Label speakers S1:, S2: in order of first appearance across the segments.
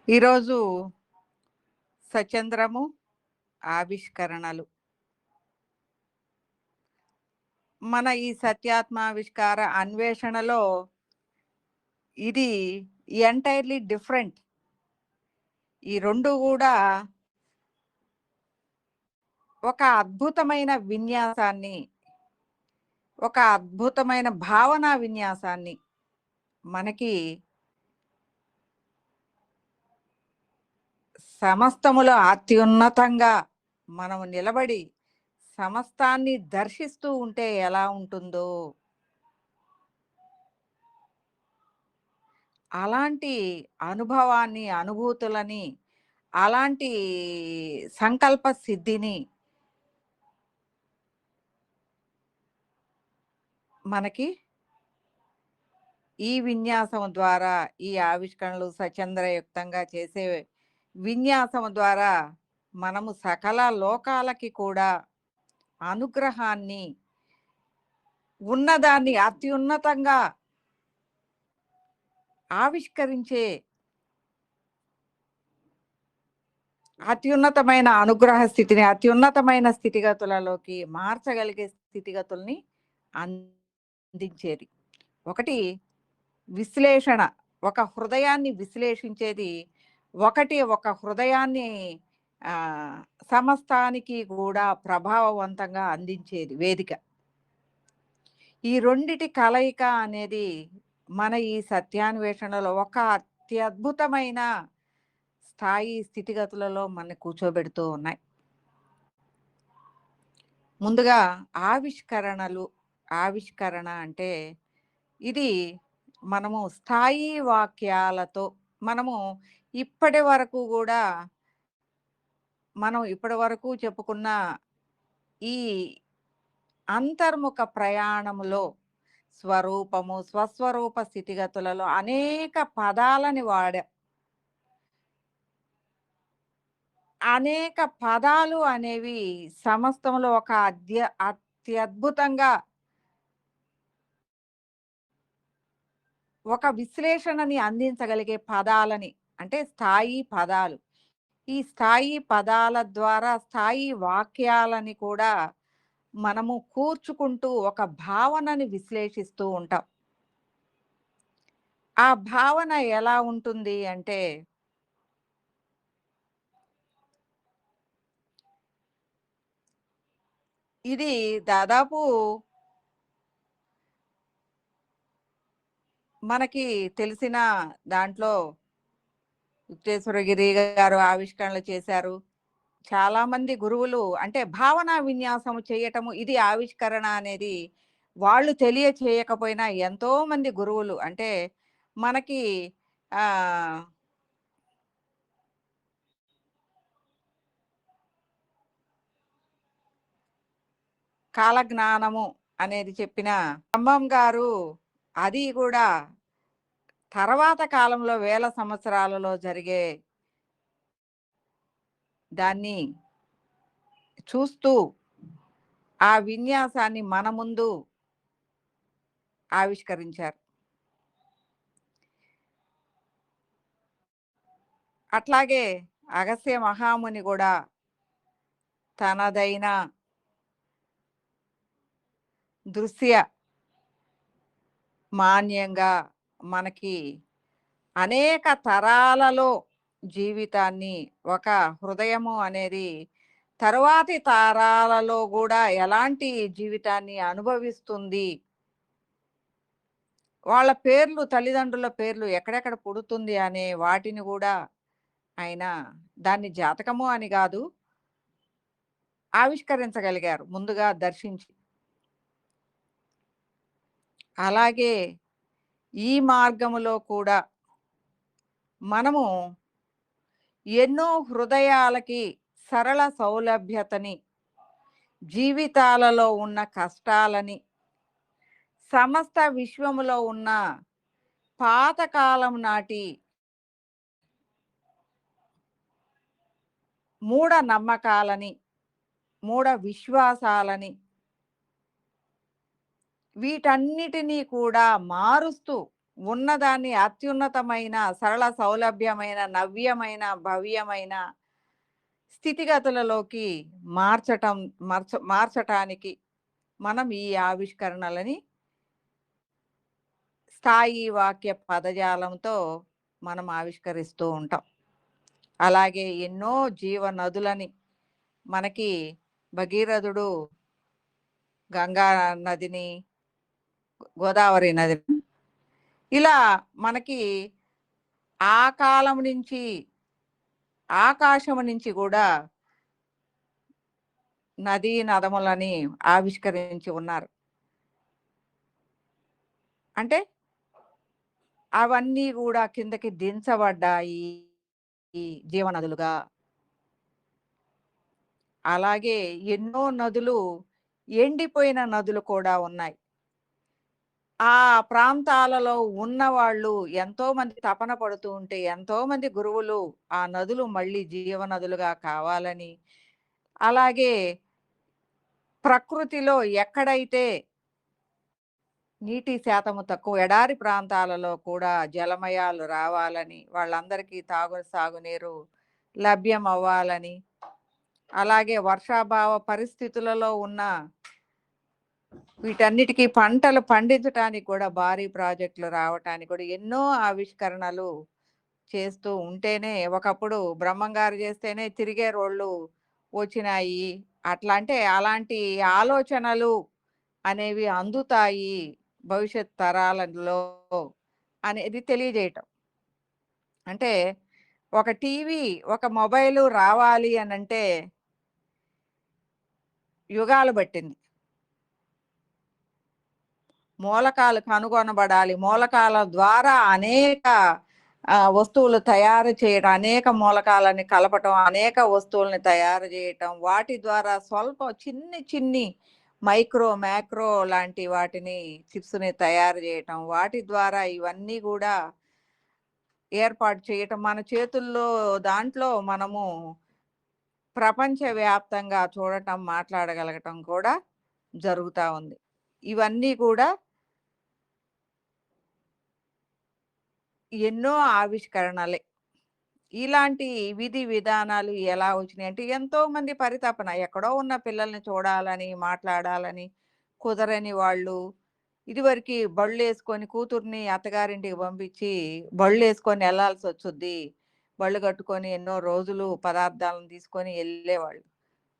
S1: ఈరోజు సచంద్రము ఆవిష్కరణలు. మన ఈ సత్యాత్మావిష్కార అన్వేషణలో ఇది ఎంటైర్లీ డిఫరెంట్. ఈ రెండు కూడా ఒక అద్భుతమైన విన్యాసాన్ని, ఒక అద్భుతమైన భావనా విన్యాసాన్ని మనకి సమస్తములో అత్యున్నతంగా మనం నిలబడి సమస్తాన్ని దర్శిస్తూ ఉంటే ఎలా ఉంటుందో అలాంటి అనుభవాన్ని, అనుభూతులని, అలాంటి సంకల్ప సిద్ధిని మనకి ఈ విన్యాసం ద్వారా, ఈ ఆవిష్కరణలు స్వచ్ఛంద్రయుక్తంగా చేసే విన్యాసం ద్వారా మనము సకల లోకాలకి కూడా అనుగ్రహాన్ని, ఉన్నదాన్ని అత్యున్నతంగా ఆవిష్కరించే అత్యున్నతమైన అనుగ్రహ స్థితిని, అత్యున్నతమైన స్థితిగతులలోకి మార్చగలిగే స్థితిగతుల్ని అందించేది. ఒకటి విశ్లేషణ, ఒక హృదయాన్ని విశ్లేషించేది. ఒకటి ఒక హృదయాన్ని సమస్తానికి కూడా ప్రభావవంతంగా అందించేది వేదిక. ఈ రెండిటి కలయిక అనేది మన ఈ సత్యాన్వేషణలో ఒక అత్యద్భుతమైన స్థాయి స్థితిగతులలో మన కూర్చోబెడుతూ ఉన్నాయి. ముందుగా ఆవిష్కరణ అంటే ఇది మనము స్థాయి వాక్యాలతో మనము ఇప్పటి వరకు చెప్పుకున్న ఈ అంతర్ముఖ ప్రయాణములో స్వరూపము, స్వస్వరూప స్థితిగతులలో అనేక పదాలని అనేక పదాలు అనేవి సమస్తంలో ఒక అత్యద్భుతంగా ఒక విశ్లేషణని అందించగలిగే పదాలని, అంటే స్థాయి పదాలు. ఈ స్థాయి పదాల ద్వారా స్థాయి వాక్యాలని కూడా మనము కూర్చుకుంటూ ఒక భావనని విశ్లేషిస్తూ ఉంటాం. ఆ భావన ఎలా ఉంటుంది అంటే ఇది దాదాపు మనకి తెలిసిన దాంట్లో యుక్తేశ్వరగిరి గారు ఆవిష్కరణలు చేశారు. చాలా మంది గురువులు అంటే భావనా విన్యాసం చేయటము, ఇది ఆవిష్కరణ అనేది వాళ్ళు తెలియచేయకపోయినా ఎంతో మంది గురువులు అంటే మనకి ఆ కాలజ్ఞానము అనేది చెప్పిన బ్రహ్మం గారు అది కూడా తర్వాత కాలంలో వేల సంవత్సరాలలో జరిగే దాన్ని చూస్తూ ఆ విన్యాసాన్ని మన ముందు ఆవిష్కరించారు. అట్లాగే అగస్త్య మహాముని కూడా తనదైన దృశ్య మాన్యంగా మనకి అనేక తరాలలో జీవితాన్ని, ఒక హృదయము అనేది తరువాతి తరాలలో కూడా ఎలాంటి జీవితాన్ని అనుభవిస్తుంది, వాళ్ళ పేర్లు, తల్లిదండ్రుల పేర్లు ఎక్కడెక్కడ పుడుతుంది అనే వాటిని కూడా ఆయన దాన్ని జాతకము అని కాదు ఆవిష్కరించగలిగారు ముందుగా దర్శించి. అలాగే ఈ మార్గములో కూడా మనము ఎన్నో హృదయాలకి సరళ సౌలభ్యతని, జీవితాలలో ఉన్న కష్టాలని, సమస్త విశ్వములో ఉన్న పాతకాలం నాటి మూఢ నమ్మకాలని, మూఢ విశ్వాసాలని, వీటన్నిటినీ కూడా మారుస్తూ ఉన్నదాన్ని అత్యున్నతమైన, సరళ సౌలభ్యమైన, నవ్యమైన, భవ్యమైన స్థితిగతులలోకి మార్చటం మార్చటానికి మనం ఈ ఆవిష్కరణలని స్థాయి వాక్య పదజాలంతో మనం ఆవిష్కరిస్తూ ఉంటాం. అలాగే ఎన్నో జీవ నదులని మనకి భగీరథుడు గంగా నదిని, గోదావరి నదిని ఇలా మనకి ఆ కాలం నుంచి ఆకాశం నుంచి కూడా నదీ నదములని ఆవిష్కరించి ఉన్నారు. అంటే అవన్నీ కూడా కిందకి దించబడ్డాయి ఈ జీవనదులుగా. అలాగే ఎన్నో నదులు ఎండిపోయిన నదులు కూడా ఉన్నాయి. ఆ ప్రాంతాలలో ఉన్నవాళ్ళు ఎంతో మంది తపన పడుతూ ఉంటే, ఎంతో మంది గురువులు ఆ నదులు మళ్ళీ జీవనదులుగా కావాలని, అలాగే ప్రకృతిలో ఎక్కడైతే నీటి శాతము తక్కువ ఎడారి ప్రాంతాలలో కూడా జలమయాలు రావాలని, వాళ్ళందరికీ సాగునీరు లభ్యం అవ్వాలని, అలాగే వర్షాభావ పరిస్థితులలో ఉన్న వీటన్నిటికీ పంటలు పండించడానికి కూడా భారీ ప్రాజెక్టులు రావటానికి కూడా ఎన్నో ఆవిష్కరణలు చేస్తూ ఉంటేనే, ఒకప్పుడు బ్రహ్మంగారు చేస్తేనే తిరిగే రోళ్ళు వచ్చినాయి. అట్లా అంటే అలాంటి ఆలోచనలు అనేవి అందుతాయి భవిష్యత్ తరాలలో అనేది తెలియజేయటం. అంటే ఒక టీవీ, ఒక మొబైలు రావాలి అనంటే యుగాలు పట్టింది. మూలకాలు కనుగొనబడాలి. మూలకాల ద్వారా అనేక వస్తువులు తయారు చేయడం, అనేక మూలకాలని కలపటం, అనేక వస్తువుల్ని తయారు చేయటం, వాటి ద్వారా స్వల్పం చిన్ని మైక్రో, మ్యాక్రో లాంటి వాటిని చిప్స్‌ని తయారు చేయటం, వాటి ద్వారా ఇవన్నీ కూడా ఏర్పాటు చేయటం, మన చేతుల్లో దాంట్లో మనము ప్రపంచవ్యాప్తంగా చూడటం, మాట్లాడగలగటం కూడా జరుగుతా ఉంది. ఇవన్నీ కూడా ఎన్నో ఆవిష్కరణలే. ఇలాంటి విధి విధానాలు ఎలా వచ్చినాయి అంటే, ఎంతో మంది పరితపన ఎక్కడో ఉన్న పిల్లల్ని చూడాలని, మాట్లాడాలని కుదరని వాళ్ళు ఇదివరకి బళ్ళేసుకొని కూతుర్ని అత్తగారింటికి పంపించి బళ్ళేసుకొని వెళ్ళాల్సి వచ్చుద్ది. బళ్ళు కట్టుకొని ఎన్నో రోజులు పదార్థాలను తీసుకొని వెళ్ళేవాళ్ళు.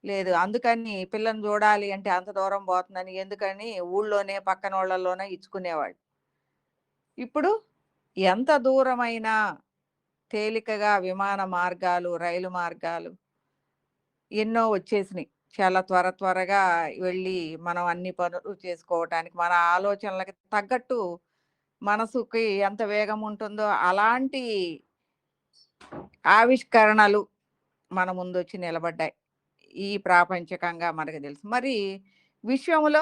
S1: లేదు అందుకని పిల్లని చూడాలి అంటే అంత దూరం పోతుందని ఎందుకని ఊళ్ళోనే పక్కనోళ్ళలోనే ఇచ్చుకునేవాళ్ళు. ఇప్పుడు ఎంత దూరమైనా తేలికగా విమాన మార్గాలు, రైలు మార్గాలు ఎన్నో వచ్చేసినాయి. చాలా త్వరగా వెళ్ళి మనం అన్ని పనులు చేసుకోవటానికి, మన ఆలోచనలకి తగ్గట్టు మనసుకి ఎంత వేగం ఉంటుందో అలాంటి ఆవిష్కరణలు మన ముందొచ్చి నిలబడ్డాయి. ఈ ప్రాపంచికంగా మనకు తెలుసు. మరి విశ్వములో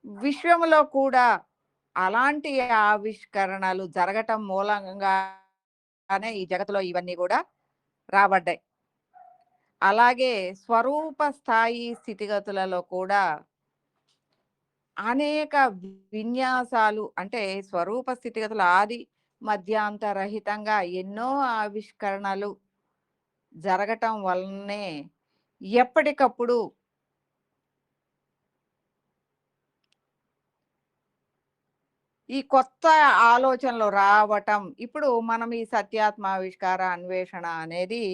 S1: విశ్వములో కూడా అలాంటి ఆవిష్కరణలు జరగటం మూలంగానే ఈ జగత్తులో ఇవన్నీ కూడా రాబడ్డాయి. అలాగే స్వరూప స్థాయి స్థితిగతులలో కూడా అనేక విన్యాసాలు అంటే స్వరూప స్థితిగతులు ఆది మధ్యాంతరహితంగా ఎన్నో ఆవిష్కరణలు జరగటం వల్లనే ఎప్పటికప్పుడు ఈ కొత్త ఆలోచనలు రావటం. ఇప్పుడు మనం ఈ సత్యాత్మావిష్కార అన్వేషణ అనేది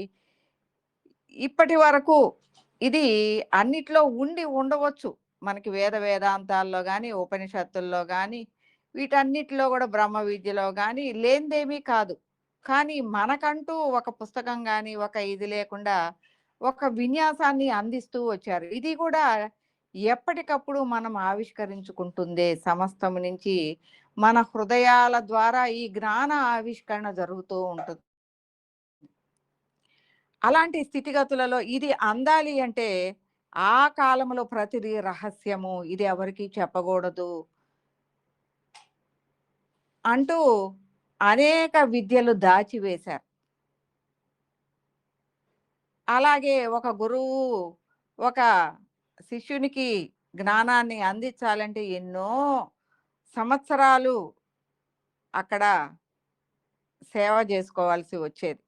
S1: ఇప్పటి వరకు ఇది అన్నిట్లో ఉండవచ్చు. మనకి వేదాంతాల్లో గాని, ఉపనిషత్తుల్లో గాని, వీటన్నిటిలో కూడా బ్రహ్మ విద్యలో గాని లేనిదేమీ కాదు. కానీ మనకంటూ ఒక పుస్తకం గాని, ఒక ఇది లేకుండా ఒక విన్యాసాన్ని అందిస్తూ వచ్చారు. ఇది కూడా ఎప్పటికప్పుడు మనం ఆవిష్కరించుకుంటుందే సమస్తం నుంచి మన హృదయాల ద్వారా ఈ జ్ఞాన ఆవిష్కరణ జరుగుతూ ఉంటుంది. అలాంటి స్థితిగతులలో ఇది అందాలి అంటే ఆ కాలంలో ప్రతిదీ రహస్యము, ఇది ఎవరికీ చెప్పకూడదు అంటూ అనేక విద్యలు దాచివేశారు. అలాగే ఒక గురువు ఒక శిష్యునికి జ్ఞానాన్ని అందించాలంటే ఎన్నో సంవత్సరాలు అక్కడ సేవ చేసుకోవాల్సి వచ్చేది.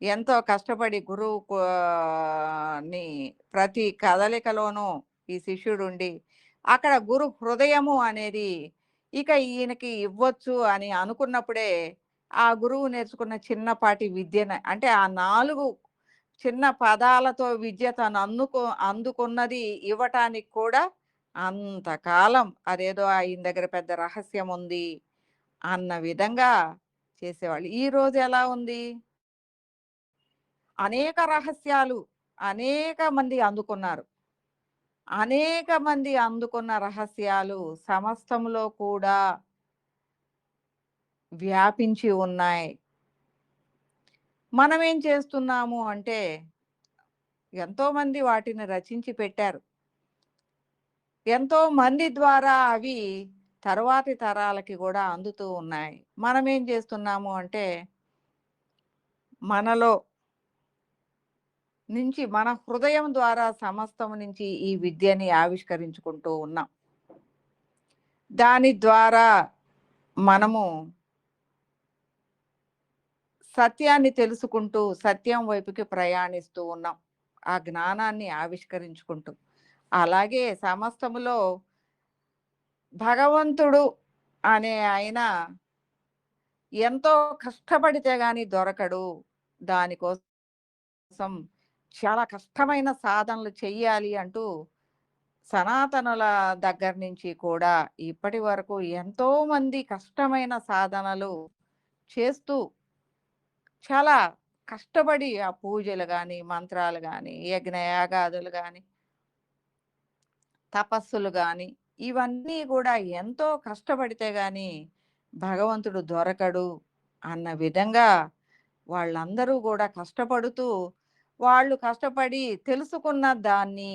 S1: ఎంతో కష్టపడి గురువు ని ప్రతి కదలికలోనూ ఈ శిష్యుడుండి, అక్కడ గురు హృదయము అనేది ఇక ఈయనకి ఇవ్వచ్చు అని అనుకున్నప్పుడే, ఆ గురువు నేర్చుకున్న చిన్నపాటి విద్యన అంటే ఆ 4 చిన్న పదాలతో విద్య తను అందుకున్నది ఇవ్వటానికి కూడా అంతకాలం అదేదో ఆయన దగ్గర పెద్ద రహస్యం ఉంది అన్న విధంగా చేసేవాళ్ళు. ఈరోజు ఎలా ఉంది? అనేక రహస్యాలు అనేక మంది అందుకున్నారు. అనేక మంది అందుకున్న రహస్యాలు సమస్తంలో కూడా వ్యాపించి ఉన్నాయి. మనమేం చేస్తున్నాము అంటే, ఎంతోమంది వాటిని రచించి పెట్టారు. ఎంతో మంది ద్వారా అవి తరువాతి తరాలకి గూడా అందుతూ ఉన్నాయి. మనమేం చేస్తున్నాము అంటే, మనలో నుంచి మన హృదయం ద్వారా సమస్తం నుంచి ఈ విద్యని ఆవిష్కరించుకుంటూ ఉన్నాం. దాని ద్వారా మనము సత్యాన్ని తెలుసుకుంటూ సత్యం వైపుకి ప్రయాణిస్తూ ఉన్నాం. ఆ జ్ఞానాన్ని ఆవిష్కరించుకుంటూ. అలాగే సమస్తములో భగవంతుడు అనే ఆయన ఎంతో కష్టపడితే గాని దొరకడు. దానికోసం చాలా కష్టమైన సాధనలు చెయ్యాలి అంటూ సనాతనుల దగ్గర నుంచి కూడా ఇప్పటి వరకు ఎంతో మంది కష్టమైన సాధనలు చేస్తూ చాలా కష్టపడి ఆ పూజలు గాని, మంత్రాలు గాని, యజ్ఞయాగాదులు గాని, తపస్సులు గాని, ఇవన్నీ గూడా ఎంతో కష్టపడితే గాని భగవంతుడు దొరకడు అన్న విధంగా వాళ్ళందరూ గూడా కష్టపడుతూ, వాళ్ళు కష్టపడి తెలుసుకున్న దాన్ని,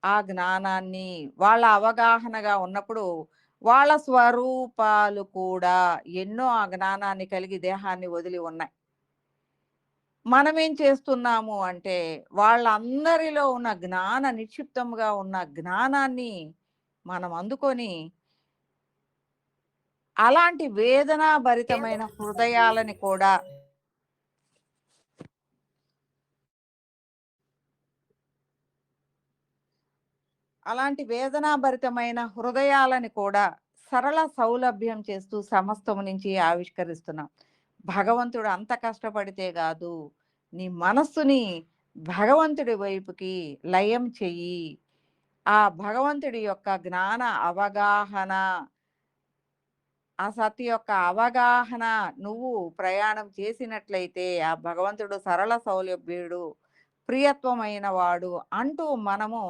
S1: ఆ జ్ఞానాన్ని వాళ్ళ అవగాహనగా ఉన్నప్పుడు వాళ్ళ స్వరూపాలు కూడా ఎన్నో ఆ జ్ఞానాన్ని కలిగి దేహాన్ని వదిలి ఉన్నాయి. మనమేం చేస్తున్నాము అంటే, వాళ్ళందరిలో ఉన్న నిక్షిప్తంగా ఉన్న జ్ఞానాన్ని మనం అందుకొని, అలాంటి వేదనాభరితమైన హృదయాలని కూడా అలాంటి వేదనాభరితమైన హృదయాలని కూడా సరళ సౌలభ్యం చేస్తూ సమస్తము నుంచి ఆవిష్కరిస్తున్నాం. భగవంతుడు అంత కష్టపడితే గాదు, నీ మనస్సుని భగవంతుడి వైపుకి లయం చెయ్యి. ఆ భగవంతుడి యొక్క జ్ఞాన అవగాహన, ఆ సత్ యొక్క అవగాహన నువ్వు ప్రయాణం చేసినట్లయితే, ఆ భగవంతుడు సరళ సౌలభ్యుడు, ప్రియత్వమైన వాడు అంటూ మనము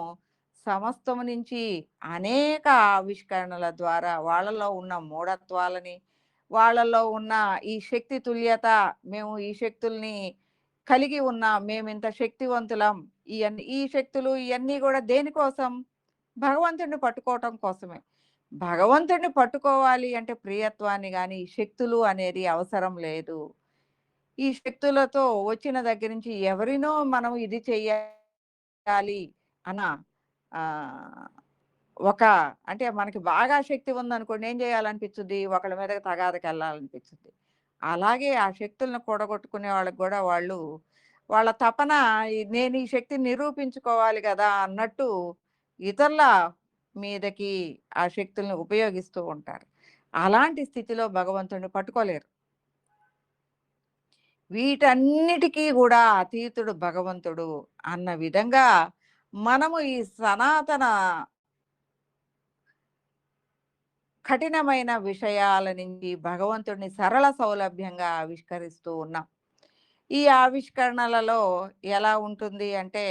S1: సమస్తము నుంచి అనేక ఆవిష్కరణల ద్వారా వాళ్ళలో ఉన్న మూఢత్వాలని, వాళ్ళలో ఉన్న ఈ శక్తి తుల్యత, మేము ఈ శక్తుల్ని కలిగి ఉన్నాం, మేమింత శక్తివంతులం, ఈ శక్తులు ఇవన్నీ కూడా దేనికోసం? భగవంతుడిని పట్టుకోవటం కోసమే. భగవంతుడిని పట్టుకోవాలి అంటే ప్రియత్వాన్ని గాని, ఈ శక్తులు అనేది అవసరం లేదు. ఈ శక్తులతో వచ్చిన దగ్గర నుంచి ఎవరినో మనం ఇది చెయ్యాలి అన ఆహ్, ఒక అంటే మనకి బాగా శక్తి ఉందనుకోండి ఏం చేయాలనిపిచ్చుద్ది? ఒకళ్ళ మీదకి తగాదకెళ్ళాలనిపిచ్చుద్ది. అలాగే ఆ శక్తులను కూడగొట్టుకునే వాళ్ళకి గూడా వాళ్ళ తపన నేను ఈ శక్తిని నిరూపించుకోవాలి గదా! అన్నట్టు ఇతరుల మీదకి ఆ శక్తుల్ని ఉపయోగిస్తూ ఉంటారు. అలాంటి స్థితిలో భగవంతుడిని పట్టుకోలేరు. వీటన్నిటికీ గూడా అతీతుడు భగవంతుడు అన్న విధంగా మనము ఈ సనాతన కఠినమైన విషయాల నుంచి భగవంతుడిని సరళ సౌలభ్యంగా ఆవిష్కరిస్తూ ఉన్నాం. ఈ ఆవిష్కరణలలో ఎలా ఉంటుంది అంటే,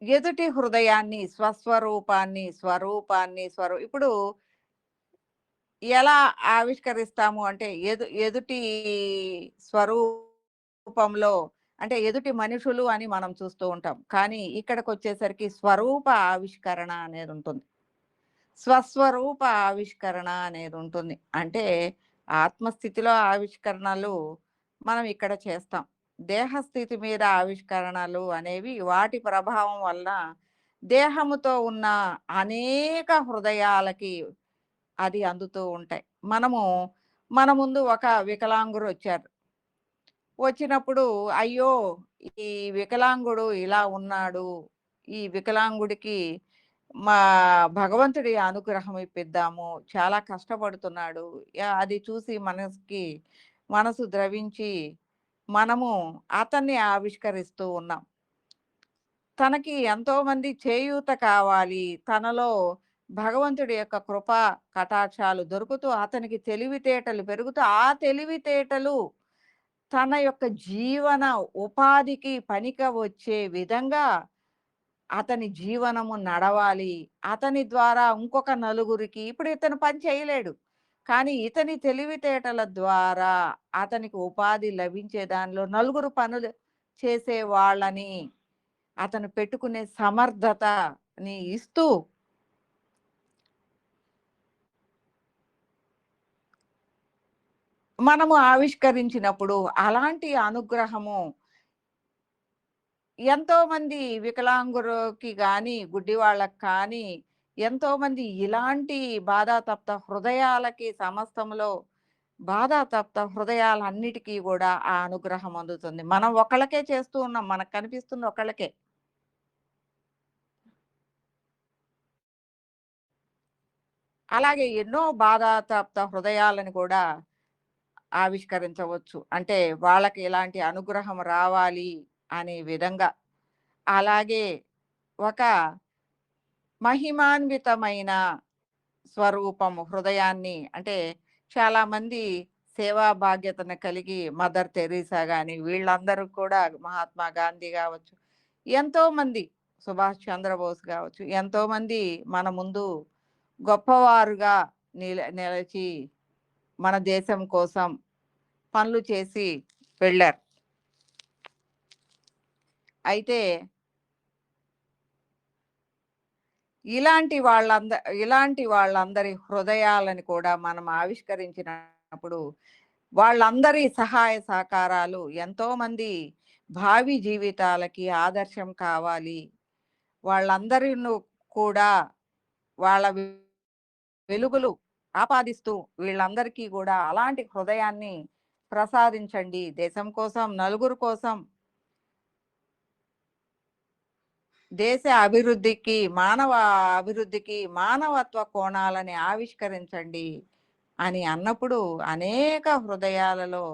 S1: ఎదుటి హృదయాన్ని, ఇప్పుడు ఎలా ఆవిష్కరిస్తాము అంటే, ఎదుటి స్వరూపంలో అంటే ఎదుటి మనుషులు అని మనం చూస్తూ ఉంటాం. కానీ ఇక్కడికొచ్చేసరికి స్వరూప ఆవిష్కరణ అనేదుంటుంది. స్వస్వరూప ఆవిష్కరణ అనేదుంటుంది. అంటే ఆత్మస్థితిలో ఆవిష్కరణలు మనం ఇక్కడ చేస్తాం. దేహస్థితి మీద ఆవిష్కరణలు అనేవి వాటి ప్రభావం వలన దేహముతో ఉన్న అనేక హృదయాలకి అది అందుతూ ఉంటాయి. మనము మన ముందు ఒక వికలాంగుడు వచ్చారు. వచ్చినప్పుడు అయ్యో! ఈ వికలాంగుడు ఇలా ఉన్నాడు. ఈ వికలాంగుడికి మా భగవంతుడి అనుగ్రహం ఇప్పిద్దాము. చాలా కష్టపడుతున్నాడు. అది చూసి మనసు ద్రవించి మనము అతన్ని ఆవిష్కరిస్తూ ఉన్నాం. తనకి ఎంతోమంది చేయూత కావాలి. తనలో భగవంతుడి యొక్క కృపా కటాక్షాలు దొరుకుతూ అతనికి తెలివితేటలు పెరుగుతూ, ఆ తెలివితేటలు తన యొక్క జీవన ఉపాధికి పనిక వచ్చే విధంగా అతని జీవనము నడవాలి. అతని ద్వారా ఇంకొక నలుగురికి ఇప్పుడు ఇతను పని చేయలేడు. కానీ ఇతని తెలివితేటల ద్వారా అతనికి ఉపాధి లభించే దానిలో నలుగురు పనులు చేసే వాళ్ళని అతను పెట్టుకునే సమర్థతని ఇస్తూ మనము ఆవిష్కరించినప్పుడు అలాంటి అనుగ్రహము ఎంతోమంది వికలాంగులకి గాని, గుడ్డి వాళ్ళకి కానీ, ఎంతోమంది ఇలాంటి బాధాతప్త హృదయాలకి సమస్తంలో బాధాతప్త హృదయాలన్నిటికీ గూడా ఆ అనుగ్రహం అందుతుంది. మనం ఒకళ్ళకే చేస్తూ ఉన్నాం. మనకు కనిపిస్తుంది ఒకళ్ళకే. అలాగే ఎన్నో బాధాతప్త హృదయాలను కూడా ఆవిష్కరించవచ్చు. అంటే వాళ్ళకి ఇలాంటి అనుగ్రహం రావాలి అనే విధంగా. అలాగే ఒక మహిమాన్వితమైన స్వరూపము హృదయాన్ని అంటే చాలామంది సేవా బాధ్యతను కలిగి మదర్ తెరీసా గాని వీళ్ళందరూ కూడా మహాత్మా గాంధీ కావచ్చు, ఎంతోమంది సుభాష్ చంద్రబోస్ కావచ్చు, ఎంతోమంది మన ముందు గొప్పవారుగా నిలిచి మన దేశం కోసం పనులు చేసి వెళ్ళారు. అయితే ఇలాంటి వాళ్ళందరి హృదయాలను కూడా మనం ఆవిష్కరించినప్పుడు వాళ్ళందరి సహాయ సహకారాలు ఎంతోమంది భావి జీవితాలకి ఆదర్శం కావాలి. వాళ్ళందరిను కూడా వాళ్ళ వెలుగులు ఆపాదిస్తూ వీళ్ళందరికీ కూడా అలాంటి హృదయాన్ని ప్రసాదించండి. దేశం కోసం, నలుగురు కోసం, దేశ అభివృద్ధికి, మానవ అభివృద్ధికి, మానవత్వ కోణాలని ఆవిష్కరించండి అని అన్నప్పుడు అనేక హృదయాలలో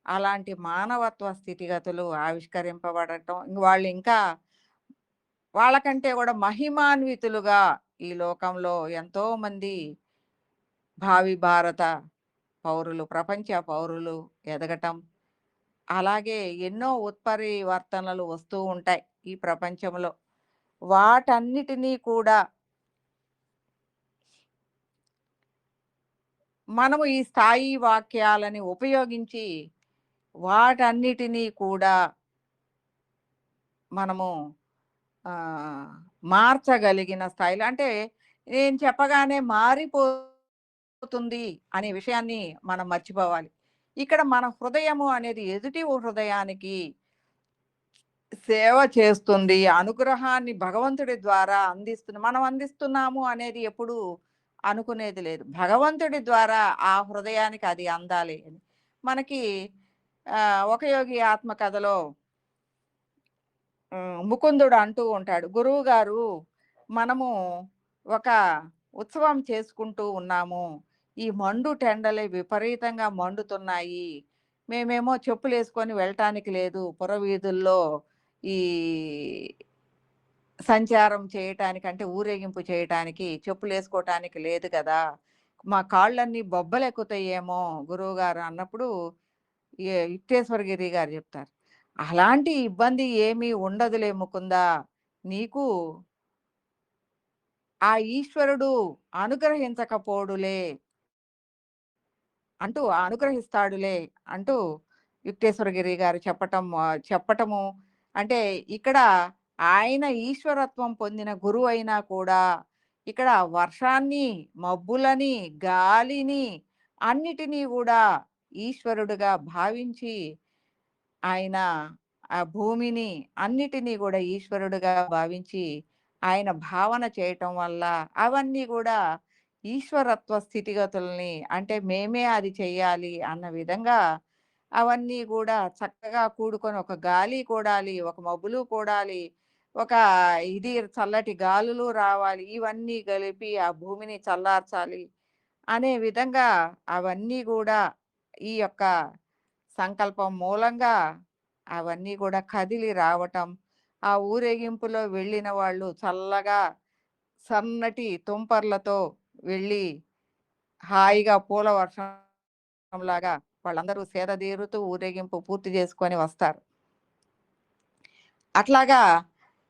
S1: అలాంటి మానవత్వ స్థితిగతులు ఆవిష్కరింపబడటం, వాళ్ళు ఇంకా వాళ్ళకంటే కూడా మహిమాన్వితులుగా ఈ లోకంలో ఎంతో మంది భావి భారత పౌరులు, ప్రపంచ పౌరులు ఎదగటం, అలాగే ఎన్నో ఉత్పరివర్తనలు వస్తూ ఉంటాయి ఈ ప్రపంచంలో. వాటన్నిటినీ కూడా మనము ఈ స్థాయి వాక్యాలని ఉపయోగించి వాటన్నిటినీ కూడా మనము ఆహ్, మార్చగలిగిన స్థాయిలో అంటే నేను చెప్పగానే మారిపోతుంది అనే విషయాన్ని మనం మర్చిపోవాలి. ఇక్కడ మన హృదయము అనేది ఎదుటి హృదయానికి సేవ చేస్తుంది. అనుగ్రహాన్ని భగవంతుడి ద్వారా అందిస్తుంది. మనం అందిస్తున్నాము అనేది ఎప్పుడు అనుకునేది లేదు. భగవంతుడి ద్వారా ఆ హృదయానికి అది అందాలి అని. మనకి ఒక యోగి ఆత్మకథలో ముకుందుడు అంటూ ఉంటాడు. గురువుగారు మనము ఒక ఉత్సవం చేసుకుంటూ ఉన్నాము. ఈ మండు టెండలే విపరీతంగా మండుతున్నాయి. మేమేమో చెప్పులేసుకొని వెళ్ళటానికి లేదు. పురవీధుల్లో ఈ సంచారం చేయటానికి అంటే ఊరేగింపు చేయటానికి చెప్పులేసుకోవటానికి లేదు కదా! మా కాళ్ళన్నీ బొబ్బలెక్కుతాయేమో గురువుగారు అన్నప్పుడు యుక్తేశ్వరగిరి గారు చెప్తారు. అలాంటి ఇబ్బంది ఏమీ ఉండదులే ముకుందా! నీకు ఆ ఈశ్వరుడు అనుగ్రహించకపోడులే అంటూ అనుగ్రహిస్తాడులే అంటూ యుక్తేశ్వరగిరి గారు చెప్పటము అంటే ఇక్కడ ఆయన ఈశ్వరత్వం పొందిన గురువు అయినా కూడా ఇక్కడ వర్షాన్ని, మబ్బులని, గాలిని అన్నిటినీ కూడా ఈశ్వరుడుగా భావించి ఆయన ఆ భూమిని అన్నిటినీ కూడా ఈశ్వరుడుగా భావించి ఆయన భావన చేయటం వల్ల అవన్నీ కూడా ఈశ్వరత్వ స్థితిగతుల్ని అంటే మేమే అది చెయ్యాలి అన్న విధంగా అవన్నీ కూడా చక్కగా కూడుకొని ఒక గాలి కూడాలి, ఒక మబ్బులు కూడాలి, ఒక ఇది చల్లటి గాలులు రావాలి, ఇవన్నీ కలిపి ఆ భూమిని చల్లార్చాలి అనే విధంగా అవన్నీ కూడా ఈ యొక్క సంకల్పం మూలంగా అవన్నీ కూడా కదిలి రావటం, ఆ ఊరేగింపులో వెళ్ళిన వాళ్ళు చల్లగా సన్నటి తుంపర్లతో వెళ్ళి హాయిగా పూల వర్షంలాగా వాళ్ళందరూ సేదతీరుతూ ఊరేగింపు పూర్తి చేసుకొని వస్తారు. అట్లాగా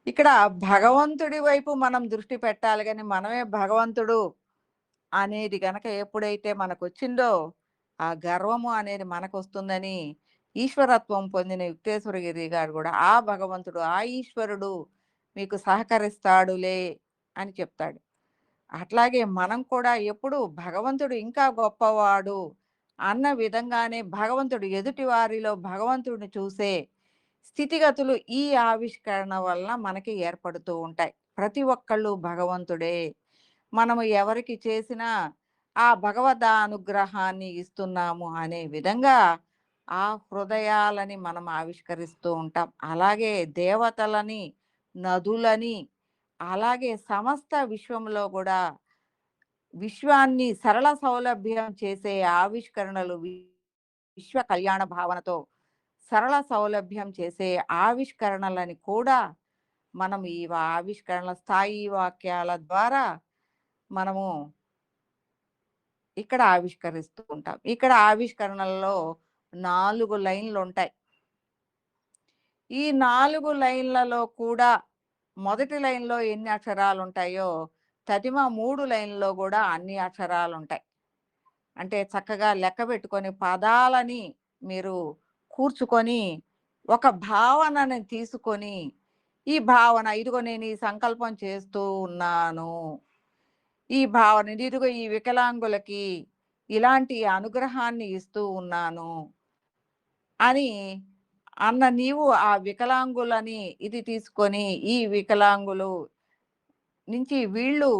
S1: ఇక్కడ భగవంతుడి వైపు మనం దృష్టి పెట్టాలి గాని మనమే భగవంతుడు అనేది గనక ఎప్పుడైతే మనకొచ్చిందో ఆ గర్వము అనేది మనకొస్తుందని ఈశ్వరత్వం పొందిన యుక్తేశ్వరగిరి గారు కూడా ఆ భగవంతుడు ఆ ఈశ్వరుడు మీకు సహకరిస్తాడులే అని చెప్తాడు. అట్లాగే మనం కూడా ఎప్పుడు భగవంతుడు ఇంకా గొప్పవాడు అన్న విధంగానే భగవంతుడు ఎదుటి వారిలో భగవంతుడిని చూసే స్థితిగతులు ఈ ఆవిష్కరణ వలన మనకి ఏర్పడుతూ ఉంటాయి. ప్రతి ఒక్కళ్ళు భగవంతుడే. మనము ఎవరికి చేసినా ఆ భగవద్ అనుగ్రహాన్ని ఇస్తున్నాము అనే విధంగా ఆ హృదయాలని మనం ఆవిష్కరిస్తూ ఉంటాం. అలాగే దేవతలని, నదులని, అలాగే సమస్త విశ్వంలో కూడా విశ్వాన్ని సరళ సౌలభ్యం చేసే ఆవిష్కరణలు విశ్వ కళ్యాణ భావనతో సరళ సౌలభ్యం చేసే ఆవిష్కరణలని కూడా మనం ఈ ఆవిష్కరణల స్థాయి వాక్యాల ద్వారా మనము ఇక్కడ ఆవిష్కరిస్తూ ఉంటాం. ఇక్కడ ఆవిష్కరణల్లో 4 లైన్లు ఉంటాయి. ఈ 4 లైన్లలో కూడా మొదటి లైన్‌లో ఎన్ని అక్షరాలు ఉంటాయో, తదిమ 3 లైన్‌లో కూడా అన్ని అక్షరాలు ఉంటాయి. అంటే చక్కగా లెక్క పెట్టుకొని పదాలని మీరు కూర్చుకొని ఒక భావనని తీసుకొని ఈ భావన ఇదిగో నేను ఈ సంకల్పం చేస్తూ ఉన్నాను, ఈ భావన ఇదిగో ఈ వికలాంగులకి ఇలాంటి అనుగ్రహాన్ని ఇస్తూ ఉన్నాను అని అన్న నీవు ఆ వికలాంగులని ఇది తీసుకొని ఈ వికలాంగులు నుంచి వీళ్ళు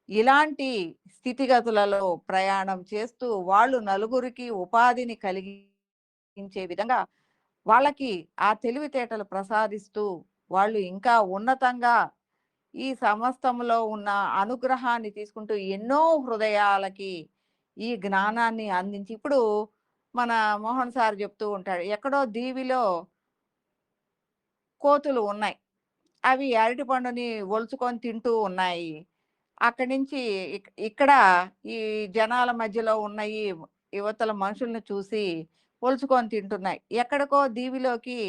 S1: ఇలాంటి స్థితిగతులలో ప్రయాణం చేస్తూ వాళ్ళు నలుగురికి ఉపాధిని కలిగించే విధంగా వాళ్ళకి ఆ తెలివితేటలు ప్రసాదిస్తూ వాళ్ళు ఇంకా ఉన్నతంగా ఈ సమస్తంలో ఉన్న అనుగ్రహాన్ని తీసుకుంటూ ఎన్నో హృదయాలకి ఈ జ్ఞానాన్ని అందించి ఇప్పుడు మన మోహన్ సార్ చెప్తూ ఉంటాడు ఎక్కడో దీవిలో కోతులు ఉన్నాయి, అవి అరటి పండుని ఒలుచుకొని తింటూ ఉన్నాయి. అక్కడి నుంచి ఇక్కడ ఈ జనాల మధ్యలో ఉన్న ఈ యువతల మనుషుల్ని చూసి ఒలుచుకొని తింటున్నాయి. ఎక్కడికో దీవిలోకి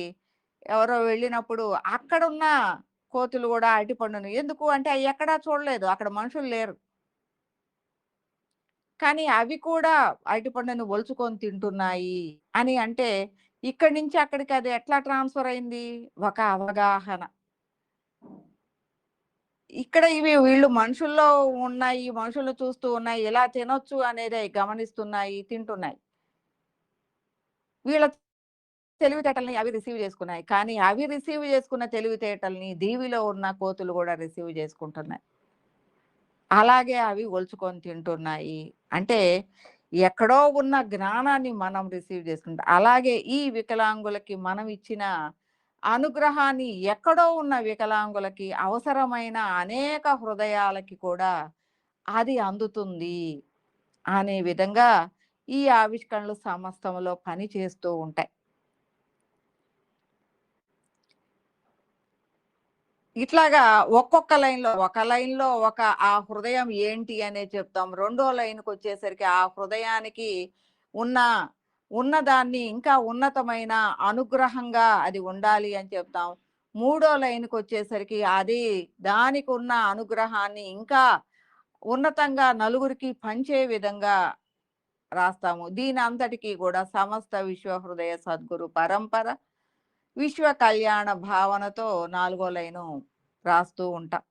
S1: ఎవరో వెళ్ళినప్పుడు అక్కడున్న కోతులు కూడా అరటి పండును ఎందుకు అంటే అవి ఎక్కడా చూడలేదు, అక్కడ మనుషులు లేరు. కానీ అవి కూడా అరటి పండుని ఒలుచుకొని తింటున్నాయి అని అంటే ఇక్కడి నుంచి అక్కడికి అది ఎట్లా ట్రాన్స్ఫర్ అయింది? ఒక అవగాహన. ఇక్కడ ఇవి వీళ్ళు మనుషుల్లో ఉన్నాయి, మనుషుల్ని చూస్తూ ఉన్నాయి, ఇలా తినొచ్చు అనేది గమనిస్తున్నాయి, తింటున్నాయి. వీళ్ళ తెలివితేటల్ని అవి రిసీవ్ చేసుకున్నాయి. కానీ అవి రిసీవ్ చేసుకున్న తెలివితేటల్ని దీవిలో ఉన్న కోతులు కూడా రిసీవ్ చేసుకుంటున్నాయి. అలాగే అవి ఒలుచుకొని తింటున్నాయి. అంటే ఎక్కడో ఉన్న జ్ఞానాన్ని మనం రిసీవ్ చేసుకుంటాం. అలాగే ఈ వికలాంగులకి మనం ఇచ్చిన అనుగ్రహాన్ని ఎక్కడో ఉన్న వికలాంగులకి అవసరమైన అనేక హృదయాలకి కూడా అది అందుతుంది అనే విధంగా ఈ ఆవిష్కరణలు సమస్తంలో పని చేస్తూ ఉంటాయి. ఇట్లాగా ఒక్కొక్క లైన్‌లో ఒక లైన్‌లో ఒక ఆ హృదయం ఏంటి అనేది చెప్తాం. రెండో లైన్‌కొచ్చేసరికి ఆ హృదయానికి ఉన్న ఉన్నదాన్ని ఇంకా ఉన్నతమైన అనుగ్రహంగా అది ఉండాలి అని చెప్తాం. మూడో లైన్‌కొచ్చేసరికి అది దానికున్న అనుగ్రహాన్ని ఇంకా ఉన్నతంగా నలుగురికి పంచే విధంగా రాస్తాము. దీని అంతటికి కూడా సమస్త విశ్వ హృదయ సద్గురు పరంపర విశ్వ కళ్యాణ భావనతో 4 లైను రాస్తూ ఉంటాం.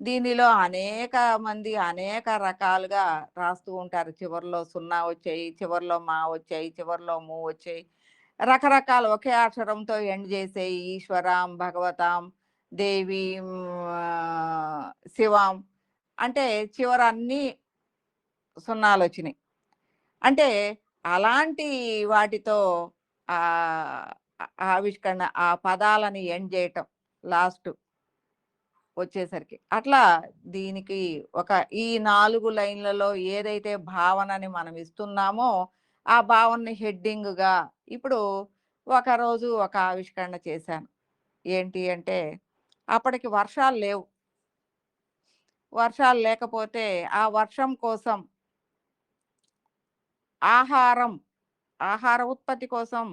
S1: దీనిలో అనేక మంది అనేక రకాలుగా రాస్తూ ఉంటారు. చివర్లో 0 వచ్చాయి, చివర్లో మా వచ్చాయి, చివర్లో ము వచ్చాయి. రకరకాల ఒకే అక్షరంతో ఎండ్ చేసే ఈశ్వరాం, భగవతాం, దేవీం, శివాం అంటే చివర అన్నీ సున్నాలొచ్చినాయి. అంటే అలాంటి వాటితో ఆహ్, ఆవిష్కరణ ఆ పదాలని ఎండ్ జేయటం లాస్ట్ వచ్చేసరికి. అట్లా దీనికి ఒక ఈ 4 లైన్‌లలో ఏదైతే భావనని మనం ఇస్తున్నామో, ఆ భావనని హెడ్డింగ్‌గా ఇప్పుడు ఒకరోజు ఒక ఆవిష్కరణ చేశాను. ఏంటి అంటే, అప్పటికి వర్షాలు లేవు. వర్షాలు లేకపోతే ఆ వర్షం కోసం ఆహారం, ఆహార ఉత్పత్తి కోసం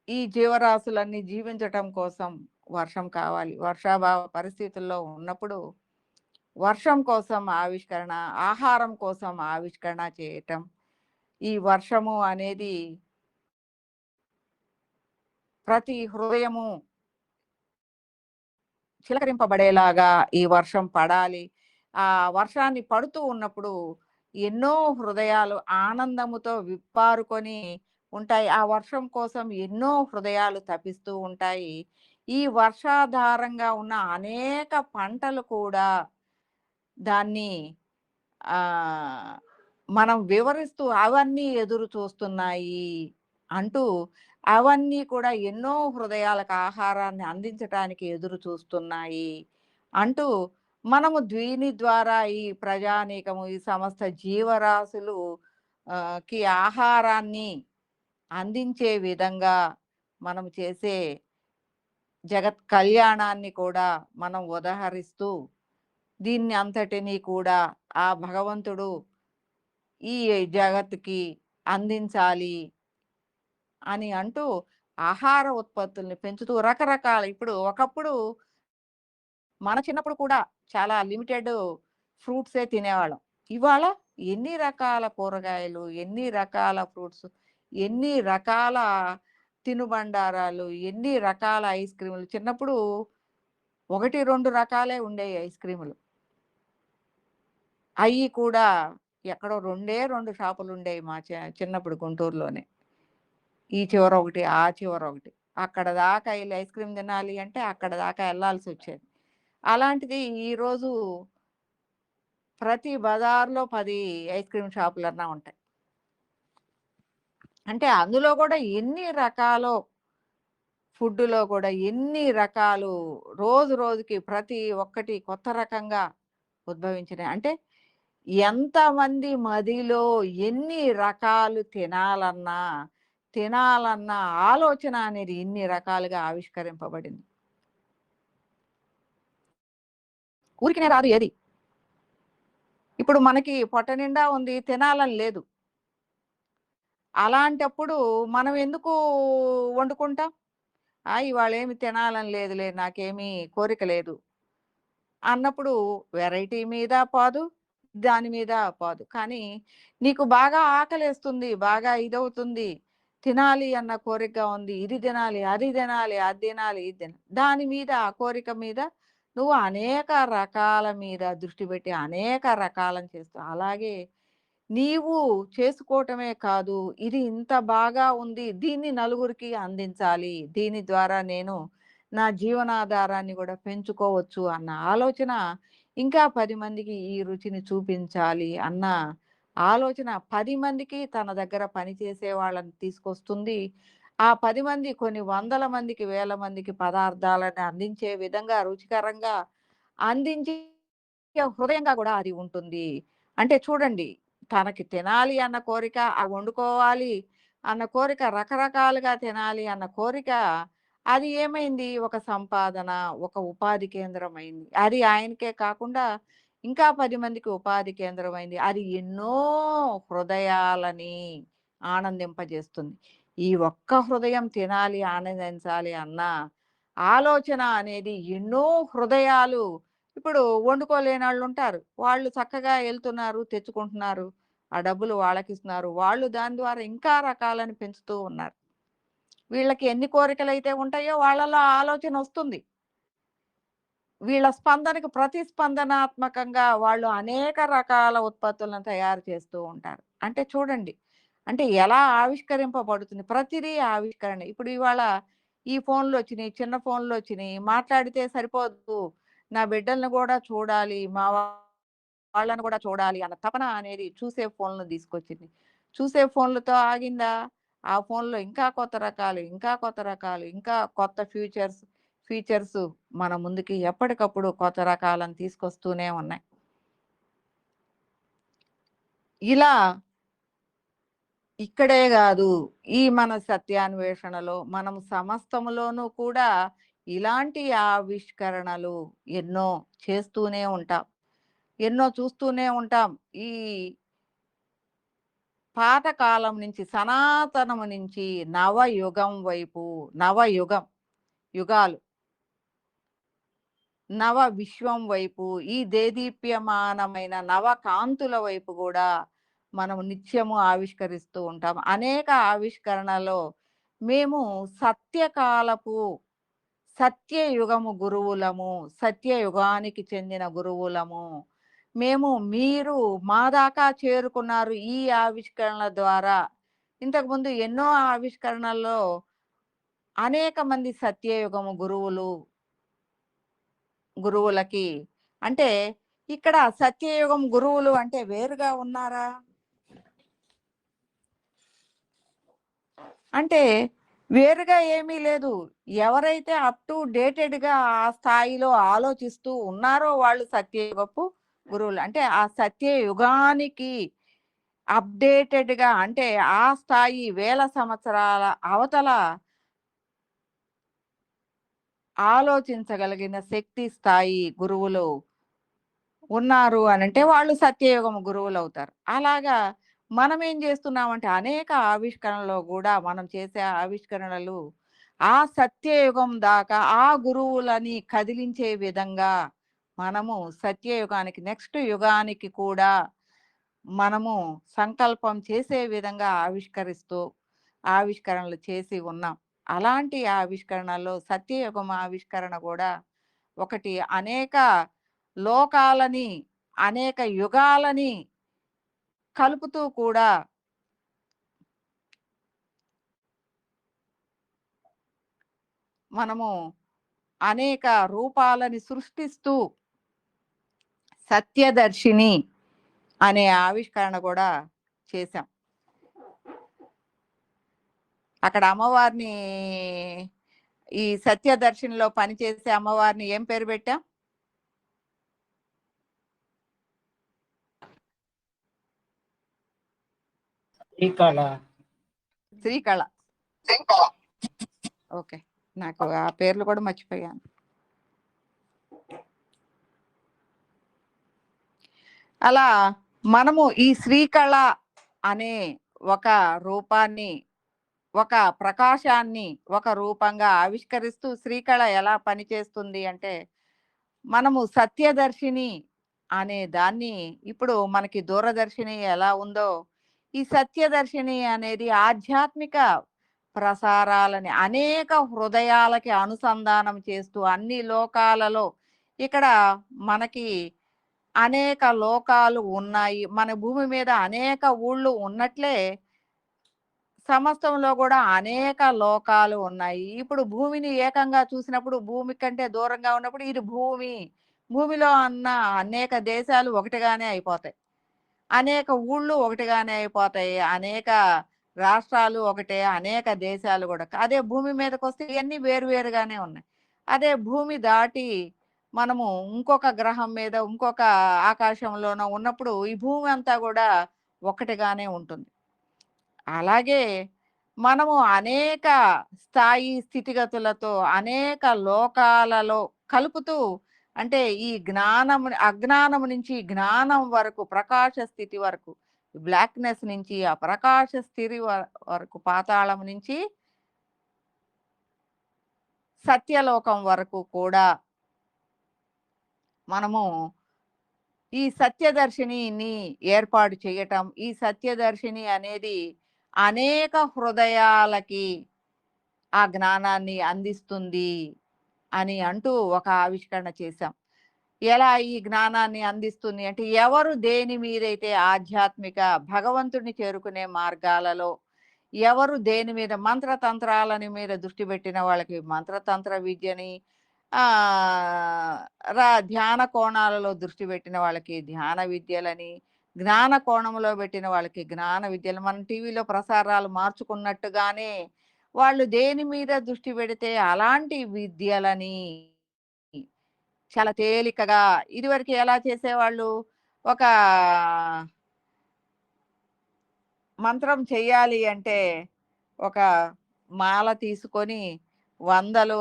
S1: ఈ జీవరాశులన్నీ జీవించటం కోసం వర్షం కావాలి. వర్షాభావ పరిస్థితుల్లో ఉన్నప్పుడు వర్షం కోసం ఆవిష్కరణ, ఆహారం కోసం ఆవిష్కరణ చేయటం. ఈ వర్షము అనేది ప్రతి హృదయము చిలకరింపబడేలాగా ఈ వర్షం పడాలి. ఆ వర్షాన్ని పడుతూ ఉన్నప్పుడు ఎన్నో హృదయాలు ఆనందముతో విప్పారుకొని ఉంటాయి. ఆ వర్షం కోసం ఎన్నో హృదయాలు తపిస్తూ ఉంటాయి. ఈ వర్షాధారంగా ఉన్న అనేక పంటలు కూడా దాన్ని ఆహ్, మనం వివరిస్తూ అవన్నీ ఎదురు చూస్తున్నాయి అంటూ, అవన్నీ కూడా ఎన్నో హృదయాలకు ఆహారాన్ని అందించటానికి ఎదురు చూస్తున్నాయి అంటూ, మనము దీని ద్వారా ఈ ప్రజానీకము, ఈ సమస్త జీవరాశులు కి ఆహారాన్ని అందించే విధంగా మనం చేసే జగత్ కళ్యాణాన్ని కూడా మనం ఉదహరిస్తూ, దీన్ని అంతటిని కూడా ఆ భగవంతుడు ఈ జగత్తుకి అందించాలి అని అంటూ ఆహార ఉత్పత్తుల్ని పెంచుతూ రకరకాల ఇప్పుడు ఒకప్పుడు మన చిన్నప్పుడు కూడా చాలా లిమిటెడ్ ఫ్రూట్సే తినేవాళ్ళం. ఇవాళ ఎన్ని రకాల కూరగాయలు, ఎన్ని రకాల ఫ్రూట్స్, ఎన్ని రకాల తినుబండారాలు, ఎన్ని రకాల ఐస్ క్రీములు. చిన్నప్పుడు 1, 2 రకాలే ఉండేయి ఐస్ క్రీములు. అయి కూడా ఎక్కడో 2 షాపులుండేవి మా చిన్నప్పుడు గుంటూరులోనే. ఈ చివరొకటి, ఆ చివరొకటి. అక్కడ దాకా ఎళ్లి ఐస్ క్రీమ్ తినాలి అంటే అక్కడ దాకా ఎళ్ళాల్సొచ్చేది. అలాంటిది ఈరోజు ప్రతి బజార్‌లో 10 ఐస్ క్రీమ్ షాపులన్నా ఉంటాయి. అంటే అందులో గూడా ఎన్ని రకాలో ఫుడ్డులో గూడా ఎన్ని రకాలు రోజు రోజుకి ప్రతి ఒక్కటి కొత్త రకంగా ఉద్భవించినాయి. అంటే ఎంతమంది మదిలో ఎన్ని రకాలు తినాలన్న ఆలోచన అనేది ఇన్ని రకాలుగా ఆవిష్కరింపబడింది. ఊరికనే రాదు ఏది. ఇప్పుడు మనకి పొట్ట నిండా ఉంది, తినాలని లేదు. అలాంటప్పుడు మనం ఎందుకు వండుకుంటాం? ఇవాళేమి తినాలని లేదులే, నాకేమీ కోరిక లేదు అన్నప్పుడు వెరైటీ మీద పాదు, దాని మీద పాదు. కానీ నీకు బాగా ఆకలేస్తుంది, బాగా ఇదవుతుంది, తినాలి అన్న కోరికగా ఉంది. ఇది తినాలి, అది తినాలి, అది తినాలి, ఇది తినాలి. దాని మీద ఆ కోరిక మీద నువ్వు అనేక రకాల మీద దృష్టి పెట్టి అనేక రకాలను చేస్తావు. అలాగే నీవు చేసుకోవటమే కాదు, ఇది ఇంత బాగా ఉంది, దీన్ని నలుగురికి అందించాలి. దీని ద్వారా నేను నా జీవనాధారాన్ని గూడా పెంచుకోవచ్చు అన్న ఆలోచన, ఇంకా 10 మందికి ఈ రుచిని చూపించాలి అన్న ఆలోచన 10 మందికి తన దగ్గర పనిచేసే వాళ్ళని తీసుకొస్తుంది. ఆ 10 మంది కొన్ని వందల మందికి, వేల మందికి పదార్థాలను అందించే విధంగా రుచికరంగా అందించి హృదయంగా గూడా అది ఉంటుంది. అంటే చూడండి, తనకి తినాలి అన్న కోరిక, వండుకోవాలి అన్న కోరిక, రకరకాలుగా తినాలి అన్న కోరిక, అది ఏమైంది? ఒక సంపాదన, ఒక ఉపాధి కేంద్రమైంది. అది ఆయనకే కాకుండా ఇంకా 10 మందికి ఉపాధి కేంద్రమైంది. అది ఎన్నో హృదయాలని ఆనందింపజేస్తుంది. ఈ ఒక్క హృదయం తినాలి, ఆనందించాలి అన్న ఆలోచన అనేది ఎన్నో హృదయాలు ఇప్పుడు వండుకోలేనోళ్ళుంటారు. వాళ్ళు చక్కగా ఎళ్తున్నారు, తెచ్చుకుంటున్నారు. ఆ డబ్బులు వాళ్ళకిస్తున్నారు. వాళ్ళు దాని ద్వారా ఇంకా రకాలను పెంచుతూ ఉన్నారు. వీళ్ళకి ఎన్ని కోరికలైతే ఉంటాయో వాళ్ళలో ఆ ఆలోచనొస్తుంది. వీళ్ళ స్పందనకు ప్రతిస్పందనాత్మకంగా వాళ్ళు అనేక రకాల ఉత్పత్తులను తయారు చేస్తూ ఉంటారు. అంటే చూడండి. అంటే ఎలా ఆవిష్కరింపబడుతుంది. ప్రతిదీ ఆవిష్కరణ. ఇప్పుడు ఇవాళ ఈ ఫోన్‌లొచ్చినియి, చిన్న ఫోన్‌లొచ్చినియి. మాట్లాడితే సరిపోదు. నా బిడ్డల్ని గూడా చూడాలి. వాళ్ళని గూడా చూడాలి అన్న తపన అనేది చూసే ఫోన్‌లు తీసుకొచ్చింది. చూసే ఫోన్‌లతో ఆగిందా? ఆ ఫోన్‌లో ఇంకా కొత్త రకాలు, ఇంకా కొత్త రకాలు, ఇంకా కొత్త ఫీచర్స్ మన ముందుకి ఎప్పటికప్పుడు కొత్త రకాలను తీసుకొస్తూనే ఉన్నాయి. ఇలా ఇక్కడే గాదు. ఈ మన సత్యాన్వేషణలో మనం సమస్తములోనూ కూడా ఇలాంటి ఆవిష్కరణలు ఎన్నో చేస్తూనే ఉంటాం. ఎన్నో చూస్తూనే ఉంటాం. ఈ పాతకాలం నుంచి, సనాతనము నుంచి నవయుగం వైపు, నవయుగం, యుగాలు, నవ విశ్వం వైపు, ఈ దేదీప్యమానమైన నవకాంతుల వైపు గూడా మనము నిత్యము ఆవిష్కరిస్తూ ఉంటాం. అనేక ఆవిష్కరణలో మేము సత్యకాలపు సత్యయుగము గురువులము, సత్యయుగానికి చెందిన గురువులము. మీరు మా దాకా చేరుకున్నారు ఈ ఆవిష్కరణల ద్వారా. ఇంతకుముందు ఎన్నో ఆవిష్కరణల్లో అనేక మంది సత్యయుగము గురువులకి అంటే ఇక్కడ సత్యయుగం గురువులు అంటే వేరుగా ఉన్నారా? అంటే వేరుగా ఏమీ లేదు. ఎవరైతే అప్ టు డేటెడ్‌గా ఆ స్థాయిలో ఆలోచిస్తూ ఉన్నారో వాళ్ళు సత్యయుగపు గురువులు. అంటే ఆ సత్యయుగానికి అప్‌డేటెడ్‌గా అంటే ఆ స్థాయి వేల సంవత్సరాల అవతల ఆలోచించగలిగిన శక్తి స్థాయి గురువులు ఉన్నారు అనంటే వాళ్ళు సత్యయుగం గురువులవుతారు. అలాగా మనమేం జేస్తున్నామంటే అనేక ఆవిష్కరణలో గూడా మనం చేసే ఆవిష్కరణలు ఆ సత్యయుగం దాకా ఆ గురువులని కదిలించే విధంగా మనము సత్యయుగానికి నెక్స్ట్ యుగానికి కూడా మనము సంకల్పం చేసే విధంగా ఆవిష్కరణలు చేసి ఉన్నాం. అలాంటి ఆవిష్కరణలో సత్యయుగం ఆవిష్కరణ గూడా ఒకటి. అనేక లోకాలని, అనేక యుగాలని కలుపుతూ కూడా మనము అనేక రూపాలని సృష్టిస్తూ సత్యదర్శిని అనే ఆవిష్కరణ గూడా చేశాం. అక్కడ అమ్మవారిని ఈ సత్యదర్శినిలో పనిచేసే అమ్మవారిని ఏం పేరు పెట్టాం?
S2: శ్రీకళ.
S1: శ్రీకళ. ఓకే. నాకు ఆ పేర్లు కూడా మర్చిపోయాను. అలా మనము ఈ శ్రీకళ అనే ఒక రూపాన్ని, ఒక ప్రకాశాన్ని ఒక రూపంగా ఆవిష్కరిస్తూ శ్రీకళ ఎలా పనిచేస్తుంది అంటే మనము సత్యదర్శిని అనే దాన్ని ఇప్పుడు మనకి దూరదర్శిని ఎలా ఉందో ఈ సత్యదర్శిని అనేది ఆధ్యాత్మిక ప్రసారాలని అనేక హృదయాలకి అనుసంధానం చేస్తూ అన్ని లోకాలలో ఇక్కడ మనకి అనేక లోకాలు ఉన్నాయి. మన భూమి మీద అనేక ఊళ్ళు ఉన్నట్లే సమస్తంలో కూడా అనేక లోకాలు ఉన్నాయి. ఇప్పుడు భూమిని ఏకంగా చూసినప్పుడు భూమి కంటే దూరంగా ఉన్నప్పుడు ఇది భూమి. భూమిలో అనేక దేశాలు ఒకటిగానే అయిపోతాయి. అనేక ఊళ్ళు ఒకటిగానే అయిపోతాయి. అనేక రాష్ట్రాలు ఒకటే, అనేక దేశాలు కూడా. అదే భూమి మీదకొస్తే ఇవన్నీ వేరువేరుగానే ఉన్నాయి. అదే భూమి దాటి మనము ఇంకొక గ్రహం మీద, ఇంకొక ఆకాశంలోనో ఉన్నప్పుడు ఈ భూమి అంతా కూడా ఒకటిగానే ఉంటుంది. అలాగే మనము అనేక స్థాయి స్థితిగతులతో అనేక లోకాలలో కలుపుతూ అంటే ఈ అజ్ఞానము నుంచి జ్ఞానం వరకు ప్రకాశ స్థితి వరకు బ్లాక్నెస్ నుంచి ఆ ప్రకాశ స్థితి వరకు పాతాళం నుంచి సత్యలోకం వరకు కూడా మనము ఈ సత్యదర్శినిని ఏర్పాటు చేయటం. ఈ సత్యదర్శిని అనేది అనేక హృదయాలకి ఆ జ్ఞానాన్ని అందిస్తుంది అని అంటూ ఒక ఆవిష్కరణ చేశాం. ఎలా ఈ జ్ఞానాన్ని అందిస్తుంది అంటే, ఎవరు దేని మీదైతే ఆధ్యాత్మిక భగవంతుడిని చేరుకునే మార్గాలలో ఎవరు దేని మీద మంత్రతంత్రాలని మీద దృష్టి పెట్టిన వాళ్ళకి మంత్రతంత్ర విద్యని, ఆహ్, ధ్యాన కోణాలలో దృష్టి పెట్టిన వాళ్ళకి ధ్యాన విద్యలని, జ్ఞాన కోణంలో పెట్టిన వాళ్ళకి జ్ఞాన విద్యలు. మనం టీవీలో ప్రసారాలు మార్చుకున్నట్టుగానే వాళ్ళు దేని మీద దృష్టి పెడితే అలాంటి విద్యలని చాలా తేలికగా ఇదివరకు ఎలా చేసేవాళ్ళు, ఒక మంత్రం చెయ్యాలి అంటే ఒక మాల తీసుకొని వందలు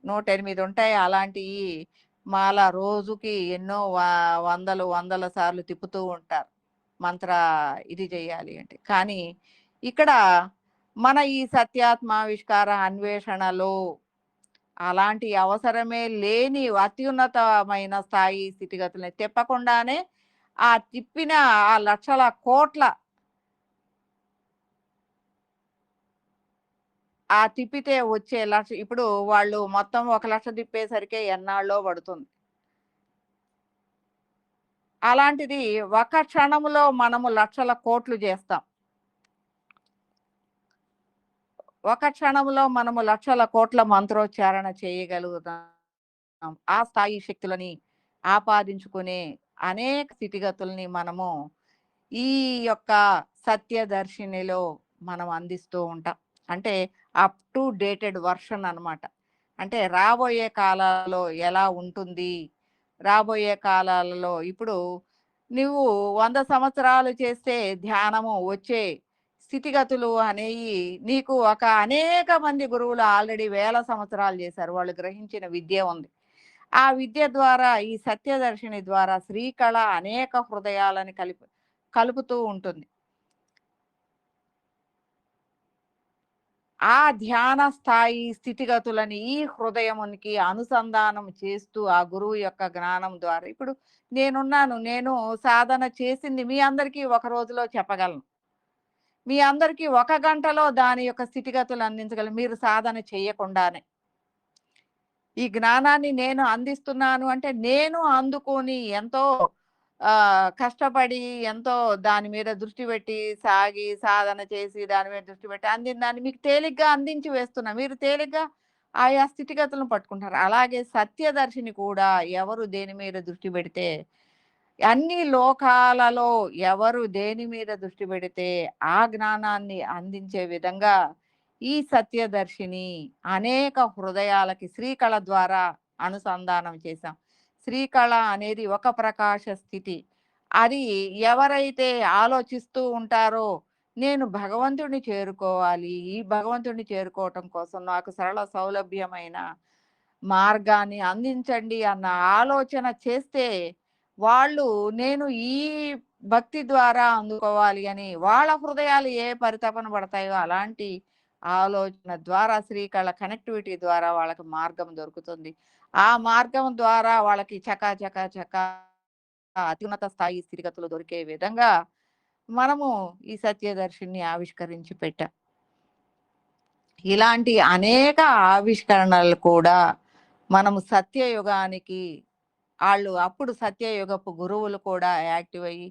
S1: 108 ఉంటాయి. అలాంటియి మాల రోజుకి ఎన్నో వందలు వందల సార్లు తిప్పుతూ ఉంటారు. మంత్ర ఇది చేయాలి అంటే. కానీ ఇక్కడ మన ఈ సత్యాత్మావిష్కార అన్వేషణలో అలాంటి అవసరమే లేని అత్యున్నతమైన స్థాయి స్థితిగతుల్ని తిప్పకుండానే ఆ తిప్పిన ఆ లక్షల కోట్ల ఆ తిప్పితే వచ్చే ఇప్పుడు వాళ్ళు మొత్తం 1,00,000 తిప్పేసరికే ఎన్నాళ్ళో పడుతుంది. అలాంటిది ఒక క్షణంలో మనము లక్షల కోట్లు చేస్తాం. ఒక క్షణంలో మనము లక్షల కోట్ల మంత్రోచ్చారణ చేయగలుగుతాం. ఆ స్థాయి శక్తులని ఆపాదించుకునే అనేక స్థితిగతుల్ని మనము ఈ యొక్క సత్యదర్శినిలో మనం అందిస్తూ ఉంటాం. అంటే అప్ టు డేటెడ్ వర్షన్ అన్నమాట. అంటే రాబోయే కాలాల్లో ఎలా ఉంటుంది? రాబోయే కాలాలలో ఇప్పుడు నువ్వు 100 సంవత్సరాలు చేస్తే ధ్యానము వచ్చే స్థితిగతులు అనేయి నీకు ఒక అనేక మంది గురువులు ఆల్రెడీ వేల సంవత్సరాలు చేశారు. వాళ్ళు గ్రహించిన విద్య ఉంది. ఆ విద్య ద్వారా ఈ సత్యదర్శిని ద్వారా శ్రీకళ అనేక హృదయాలని కలుపుతూ ఉంటుంది. ఆ ధ్యాన స్థాయి స్థితిగతులని ఈ హృదయమునికి అనుసంధానం చేస్తూ ఆ గురువు యొక్క జ్ఞానం ద్వారా ఇప్పుడు నేనున్నాను. నేను సాధన చేసింది మీ అందరికీ ఒక రోజులో చెప్పగలను. మీ అందరికీ ఒక గంటలో దాని యొక్క స్థితిగతులు అందించగలను. మీరు సాధన చేయకుండానే. ఈ జ్ఞానాన్ని నేను అందిస్తున్నాను అంటే నేను అందుకొని ఎంతో కష్టపడి ఎంతో దాని మీద దృష్టి పెట్టి సాగి సాధన చేసి దాని మీద దృష్టి పెట్టి అందిన దాన్ని మీకు తేలిగ్గా అందించి వేస్తున్నా. మీరు తేలిగ్గా ఆయా స్థితిగతులను పట్టుకుంటారు. అలాగే సత్యదర్శిని కూడా ఎవరు దేని మీద దృష్టి పెడితే అన్ని లోకాలలో ఎవరు దేని మీద దృష్టి పెడితే ఆ జ్ఞానాన్ని అందించే విధంగా ఈ సత్యదర్శిని అనేక హృదయాలకి శ్రీకళ ద్వారా అనుసంధానం చేశాం. శ్రీకళ అనేది ఒక ప్రకాశ స్థితి. అది ఎవరైతే ఆలోచిస్తూ ఉంటారో నేను భగవంతుడిని చేరుకోవాలి, ఈ భగవంతుడిని చేరుకోవటం కోసం నాకు సరళ సౌలభ్యమైన మార్గాన్ని అందించండి అన్న ఆలోచన చేస్తే వాళ్ళు నేను ఈ భక్తి ద్వారా అందుకోవాలి అని వాళ్ళ హృదయాలు ఏ పరితపన పడతాయో అలాంటి ఆలోచన ద్వారా శ్రీకళ కనెక్టివిటీ ద్వారా వాళ్ళకి మార్గం దొరుకుతుంది. ఆ మార్గం ద్వారా వాళ్ళకి చకా చకా చకా అత్యున్నత స్థాయి స్థితిగతులు దొరికే విధంగా మనము ఈ సత్యదర్శిని ఆవిష్కరించి పెట్టాం. ఇలాంటి అనేక ఆవిష్కరణలు కూడా మనము సత్యయుగానికి అప్పుడు సత్యయుగపు గురువులు కూడా యాక్టివ్ అయ్యి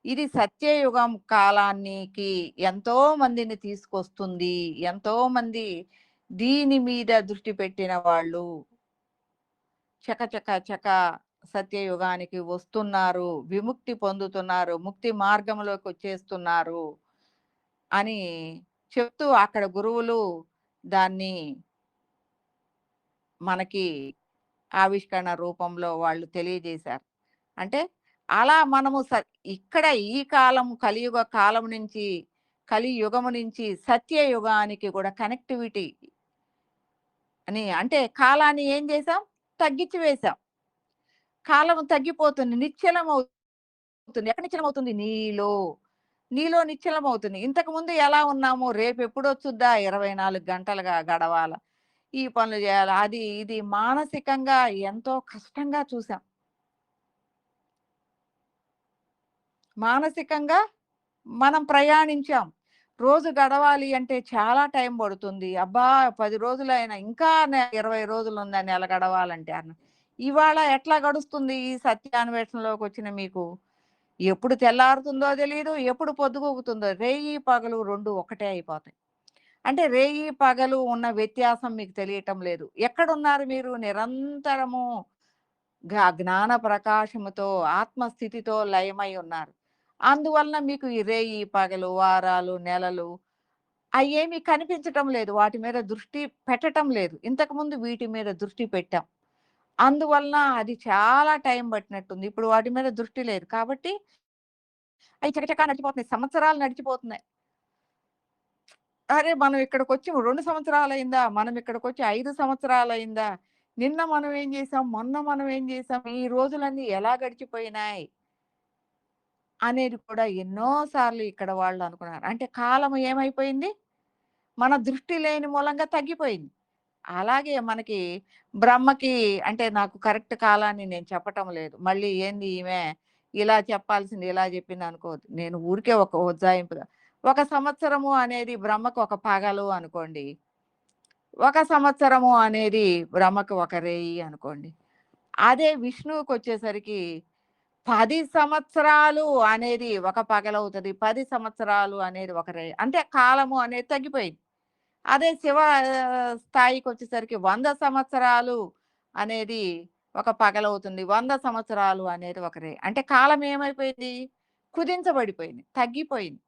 S1: ఇది సత్యయుగం కాలానికి ఎంతో మందిని తీసుకొస్తుంది. ఎంతో మంది దీని మీద దృష్టి పెట్టిన వాళ్ళు చకచక చక సత్యయుగానికి వస్తున్నారు, విముక్తి పొందుతున్నారు, ముక్తి మార్గంలోకి వచ్చేస్తున్నారు అని చెప్తూ అక్కడ గురువులు దాన్ని మనకి ఆవిష్కరణ రూపంలో వాళ్ళు తెలియజేశారు. అంటే అలా మనము ఇక్కడ ఈ కాలం కలియుగ కాలం నుంచి కలియుగము నుంచి సత్యయుగానికి కూడా కనెక్టివిటీ అని అంటే కాలాన్ని ఏం చేసాం? తగ్గించి వేశాం. కాలం తగ్గిపోతుంది. నిశ్చలం అవుతుంది. ఎక్కడ నిశ్చలం అవుతుంది? నీలో. నీలో నిశ్చలం అవుతుంది. ఇంతకుముందు ఎలా ఉన్నాము? రేపెప్పుడొచ్చుద్దా? 24 గంటలుగా గడవాల. ఈ పనులు చేయాలి. అది ఇది మానసికంగా ఎంతో కష్టంగా చూసాం. మానసికంగా మనం ప్రయాణించాం. రోజు గడవాలి అంటే చాలా టైం పడుతుంది. అబ్బా! 10 రోజులైనా ఇంకా 20 రోజులుందా నెల గడవాలంటే అన్న. ఇవాళ ఎట్లా గడుస్తుంది ఈ సత్యాన్వేషణలోకొచ్చిన మీకు? ఎప్పుడు తెల్లారుతుందో తెలీదు, ఎప్పుడు పొద్దుగూకుతుందో. రేయి, పగలు 2 ఒకటే అయిపోతాయి. అంటే రేయి, పగలు ఉన్న వ్యత్యాసం మీకు తెలియటం లేదు. ఎక్కడున్నారు మీరు? నిరంతరము జ్ఞాన ప్రకాశముతో, ఆత్మస్థితితో లయమై ఉన్నారు. అందువలన మీకు ఈ రేయి, పగలు, వారాలు, నెలలు అయ్యేమి కనిపించటం లేదు. వాటి మీద దృష్టి పెట్టటం లేదు. ఇంతకుముందు వీటి మీద దృష్టి పెట్టాం. అందువలన అది చాలా టైం పట్టినట్టుంది. ఇప్పుడు వాటి మీద దృష్టి లేదు. కాబట్టి అయి చకచకా నడిచిపోతున్నాయి. సంవత్సరాలు నడిచిపోతున్నాయి. అరే! మనం ఇక్కడికొచ్చి 2 సంవత్సరాలయిందా? మనం ఇక్కడికొచ్చి 5 సంవత్సరాలయిందా? నిన్న మనం ఏం చేసాం? మొన్న మనం ఏం చేసాం? ఈ రోజులన్నీ ఎలా గడిచిపోయినాయి? అనేది కూడా ఎన్నో సార్లు ఇక్కడ వాళ్ళు అనుకున్నారు. అంటే కాలం ఏమైపోయింది? మన దృష్టి లేని మూలంగా తగ్గిపోయింది. అలాగే మనకి బ్రహ్మకి అంటే నాకు కరెక్ట్ కాలాన్ని నేను చెప్పటం లేదు. మళ్ళీ ఏంది ఈమె ఇలా చెప్పాల్సింది ఇలా చెప్పింది అనుకోవద్దు. నేను ఊరికే ఒక ఉజ్జాయింపుగా ఒక సంవత్సరము అనేది బ్రహ్మకు ఒక పగలు అనుకోండి. ఒక సంవత్సరము అనేది బ్రహ్మకు ఒక రేయి అనుకోండి. అదే విష్ణువుకొచ్చేసరికి 10 సంవత్సరాలు అనేది ఒక పగలవుతది. 10 సంవత్సరాలు అనేది ఒక రేయి. అంటే కాలము అనేది తగ్గిపోయింది. అదే శివ స్థాయికొచ్చేసరికి 100 సంవత్సరాలు అనేది ఒక పగలవుతుంది. 100 సంవత్సరాలు అనేది ఒక రే అంటే కాలం ఏమైపోయింది? కుదించబడిపోయింది. తగ్గిపోయింది.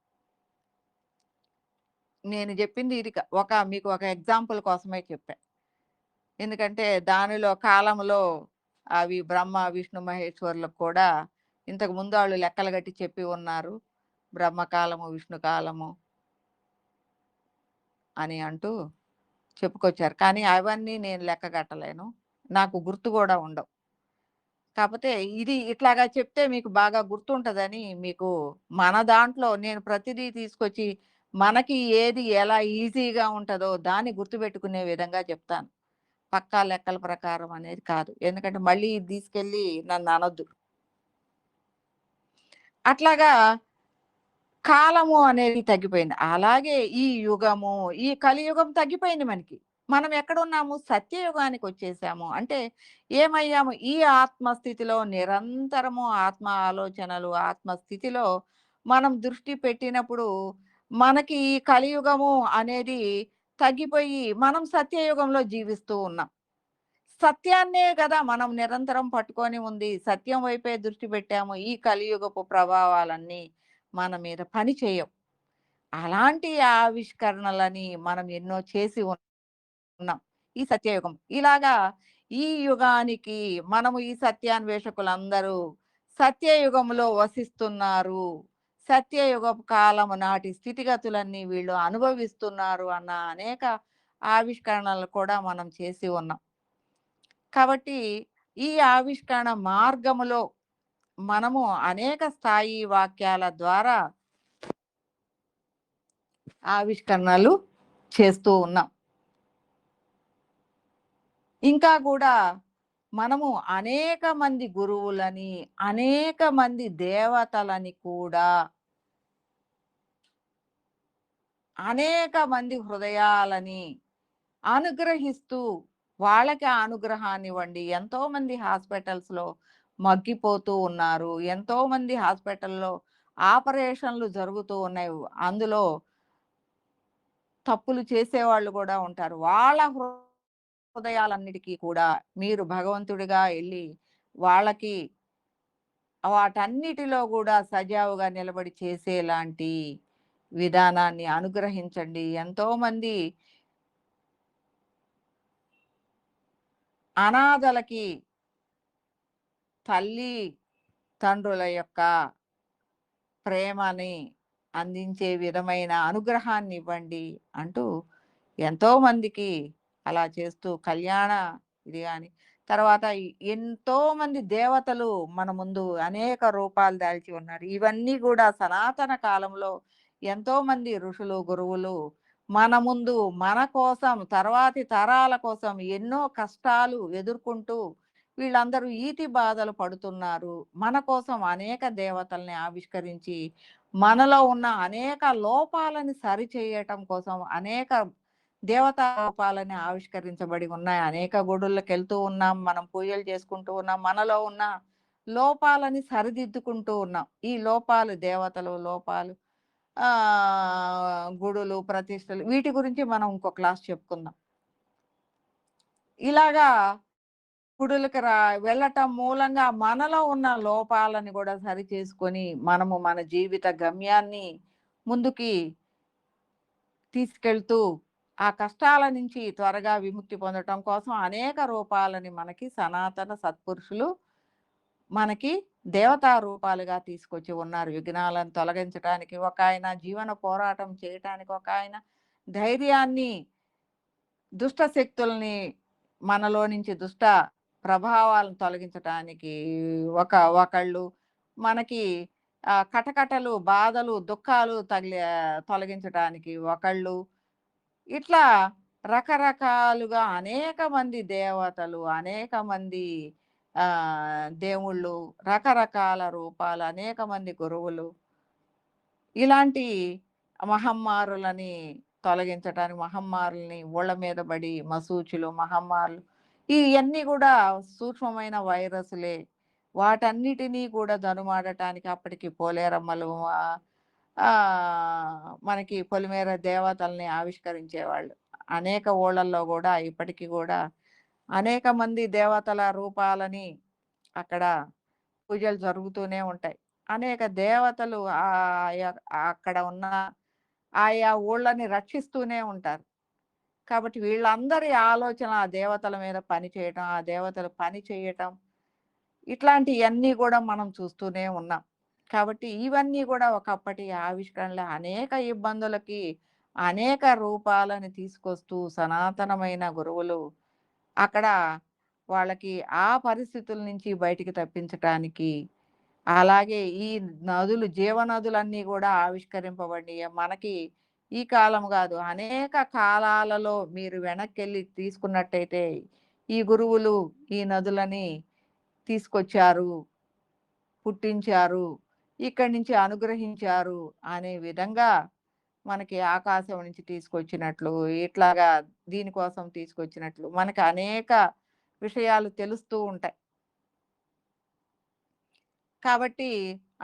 S1: నేను జెప్పింది ఇది మీకు ఒక ఎగ్జాంపుల్ కోసమే చెప్పా. ఎందుకంటే దానిలో కాలంలో అవి బ్రహ్మ, విష్ణు, మహేశ్వరులకు కూడా ఇంతకు ముందు ఆళ్ళు లెక్కలు గట్టి చెప్పి ఉన్నారు. బ్రహ్మకాలము, విష్ణు కాలము అని అంటూ చెప్పుకొచ్చారు. కానీ అవన్నీ నేను లెక్క కట్టలేను. నాకు గుర్తు గూడా ఉండవు. కాపోతే ఇది ఇట్లాగా చెప్తే మీకు బాగా గుర్తుంటదని మీకు మన దాంట్లో నేను ప్రతిదీ తీసుకొచ్చి మనకి ఏది ఎలా ఈజీగా ఉంటదో దాన్ని గుర్తుపెట్టుకునే విధంగా చెప్తాను. పక్కా లెక్కల ప్రకారం అనేది కాదు. ఎందుకంటే మళ్ళీ ఇది తీసుకెళ్ళి నన్ననొద్దు. అట్లాగా కాలము అనేది తగ్గిపోయింది. అలాగే ఈ యుగము, ఈ కలియుగం తగ్గిపోయింది మనకి. మనం ఎక్కడున్నాము? సత్యయుగానికొచ్చేసాము. అంటే ఏమయ్యాము? ఈ ఆత్మస్థితిలో నిరంతరము ఆత్మ ఆలోచనలు, ఆత్మస్థితిలో మనం దృష్టి పెట్టినప్పుడు మనకి ఈ కలియుగము అనేది తగ్గిపోయి మనం సత్యయుగంలో జీవిస్తూ ఉన్నాం. సత్యాన్నే గదా మనం నిరంతరం పట్టుకొని ఉంది. సత్యం వైపే దృష్టి పెట్టాము. ఈ కలియుగపు ప్రభావాలన్నీ మన మీద పని చేయవు. అలాంటి ఆవిష్కరణలని మనం ఎన్నో చేసి ఉన్నాం. ఈ సత్యయుగం. ఇలాగా ఈ యుగానికి మనము ఈ సత్యాన్వేషకులందరూ సత్యయుగంలో వసిస్తున్నారు. సత్యయుగపు కాలము నాటి స్థితిగతులన్నీ వీళ్ళు అనుభవిస్తున్నారు అన్న అనేక ఆవిష్కరణలు కూడా మనం చేసి ఉన్నాం. కాబట్టి ఈ ఆవిష్కరణ మార్గములో మనము అనేక స్థాయి వాక్యాల ద్వారా ఆవిష్కరణలు చేస్తూ ఉన్నాం. ఇంకా కూడా మనము అనేక మంది గురువులని, అనేక మంది దేవతలని కూడా, అనేక మంది హృదయాలని అనుగ్రహిస్తూ వాళ్ళకి ఆ అనుగ్రహాన్నివ్వండి. ఎంతోమంది హాస్పిటల్స్‌లో మగ్గిపోతూ ఉన్నారు. ఎంతోమంది హాస్పిటల్‌లో ఆపరేషన్‌లు జరుగుతూ ఉన్నాయి. అందులో తప్పులు చేసేవాళ్ళు గూడా ఉంటారు. వాళ్ళ హృదయాలన్నిటికీ కూడా మీరు భగవంతుడిగా ఎళ్లి వాళ్ళకి వాటన్నిటిలో గూడా సజావుగా నిలబడి చేసేలాంటి విధానాన్ని అనుగ్రహించండి. ఎంతోమంది అనాథలకి తల్లి తండ్రుల యొక్క ప్రేమని అందించే విధమైన అనుగ్రహాన్ని ఇవ్వండి అంటూ ఎంతో మందికి అలా చేస్తూ కళ్యాణ ఇది గాని తర్వాత ఎంతో మంది దేవతలు మన ముందు అనేక రూపాలు దాల్చి ఉన్నారు. ఇవన్నీ కూడా సనాతన కాలంలో ఎంతో మంది ఋషులు గురువులు మన ముందు మన కోసం తర్వాతి తరాల కోసం ఎన్నో కష్టాలు ఎదుర్కొంటూ వీళ్ళందరూ ఈతి బాధలు పడుతున్నారు. మన కోసం అనేక దేవతల్ని ఆవిష్కరించి, మనలో ఉన్న అనేక లోపాలని సరిచేయటం కోసం అనేక దేవతా రూపాలని ఆవిష్కరించబడి ఉన్నాయి. అనేక గుడులకెళ్తూ ఉన్నాం. మనం పూజలు చేసుకుంటూ ఉన్నాం. మనలో ఉన్న లోపాలని సరిదిద్దుకుంటూ ఉన్నాం. ఈ లోపాలు దేవతలు, లోపాలు గుడులు, ప్రతిష్టలు వీటి గురించి మనం ఇంకో క్లాస్ చెప్పుకుందాం. ఇలాగా గుడులకి వెళ్ళటం మూలంగా మనలో ఉన్న లోపాలని కూడా సరిచేసుకొని మనము మన జీవిత గమ్యాన్ని ముందుకి తీసుకెళ్తూ ఆ కష్టాల నుంచి త్వరగా విముక్తి పొందటం కోసం అనేక రూపాలని మనకి సనాతన సత్పురుషులు మనకి దేవతా రూపాలుగా తీసుకొచ్చి ఉన్నారు. విఘ్నాలను తొలగించడానికి ఒక ఆయన, జీవన పోరాటం చేయటానికి ఒక ఆయన, ధైర్యాన్ని, దుష్ట శక్తుల్ని మనలో నుంచి దుష్ట ప్రభావాలను తొలగించటానికి ఒకళ్ళు, మనకి కటకటలు, బాధలు, దుఃఖాలు తొలగించటానికి ఒకళ్ళు, ఇట్లా రకరకాలుగా అనేక మంది దేవతలు, అనేక మంది దేవుళ్ళు, రకరకాల రూపాలు, అనేక మంది గురువులు, ఇలాంటి మహమ్మారులని తొలగించటానికి మహమ్మారుల్ని ఊళ్ళ మీద పడి మసూచులు, మహమ్మారులు ఇవన్నీ కూడా సూక్ష్మమైన వైరస్లే. వాటన్నిటినీ కూడా దనుమాడటానికి అప్పటికి పోలేరమ్మలు మనకి పొలిమేర దేవతల్ని ఆవిష్కరించేవాళ్ళు. అనేక ఊళ్ళల్లో కూడా ఇప్పటికీ కూడా అనేక మంది దేవతల రూపాలని అక్కడ పూజలు జరుగుతూనే ఉంటాయి. అనేక దేవతలు అక్కడ ఉన్న ఆయా ఊళ్ళని రక్షిస్తూనే ఉంటారు. కాబట్టి వీళ్ళందరి ఆలోచన ఆ దేవతల మీద పని చేయటం, ఆ దేవతలు పని చేయటం, ఇట్లాంటివన్నీ కూడా మనం చూస్తూనే ఉన్నాం. కాబట్టి ఇవన్నీ కూడా ఒకప్పటి ఆవిష్కరణలు అనేక ఇబ్బందులకి అనేక రూపాలని తీసుకొస్తూ సనాతనమైన గురువులు అక్కడ వాళ్ళకి ఆ పరిస్థితుల నుంచి బయటికి తప్పించటానికి, అలాగే ఈ నదులు, జీవనదులన్నీ కూడా ఆవిష్కరింపబడి మనకి ఈ కాలం కాదు అనేక కాలాలలో మీరు వెనక్కెళ్ళి తీసుకున్నట్టయితే ఈ గురువులు ఈ నదులని తీసుకొచ్చారు, పుట్టించారు, ఇక్కడి నుంచి అనుగ్రహించారు అనే విధంగా మనకి ఆకాశం నుంచి తీసుకొచ్చినట్లు, ఇట్లాగా దీనికోసం తీసుకొచ్చినట్లు మనకి అనేక విషయాలు తెలుస్తూ ఉంటాయి. కాబట్టి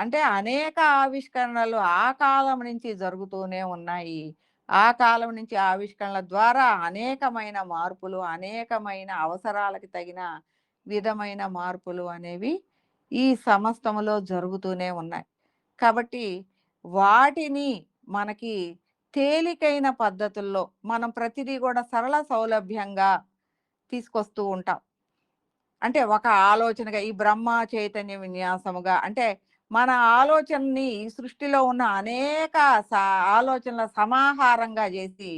S1: అంటే అనేక ఆవిష్కరణలు ఆ కాలం నుంచి జరుగుతూనే ఉన్నాయి. ఆ కాలం నుంచి ఆవిష్కరణల ద్వారా అనేకమైన మార్పులు, అనేకమైన అవసరాలకి తగిన విధమైన మార్పులు అనేవి ఈ సమస్తములో జరుగుతూనే ఉన్నాయి. కాబట్టి వాటిని మనకి తేలికైన పద్ధతుల్లో మనం ప్రతిదీ కూడా సరళ సౌలభ్యంగా తీసుకొస్తూ ఉంటాం. అంటే ఒక ఆలోచనగా ఈ బ్రహ్మ చైతన్య విన్యాసముగా అంటే మన ఆలోచనని ఈ సృష్టిలో ఉన్న అనేక ఆలోచనల సమాహారంగా చేసి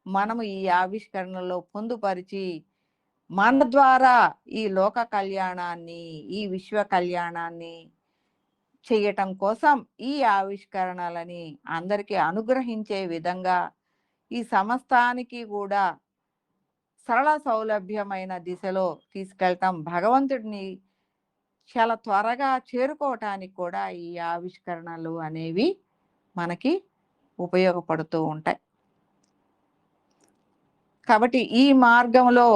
S1: మనము ఈ ఆవిష్కరణలో పొందుపరిచి మన ద్వారా ఈ లోక కళ్యాణాన్ని, ఈ విశ్వ కళ్యాణాన్ని చేయటం కోసం ఈ ఆవిష్కరణలని అందరికీ అనుగ్రహించే విధంగా ఈ సమస్తానికి కూడా సరళ సౌలభ్యమైన దిశలో తీసుకెళ్ళటం, భగవంతుడిని చాలా త్వరగా చేరుకోవటానికి కూడా ఈ ఆవిష్కరణలు అనేవి మనకి ఉపయోగపడుతూ ఉంటాయి. కాబట్టి ఈ మార్గంలో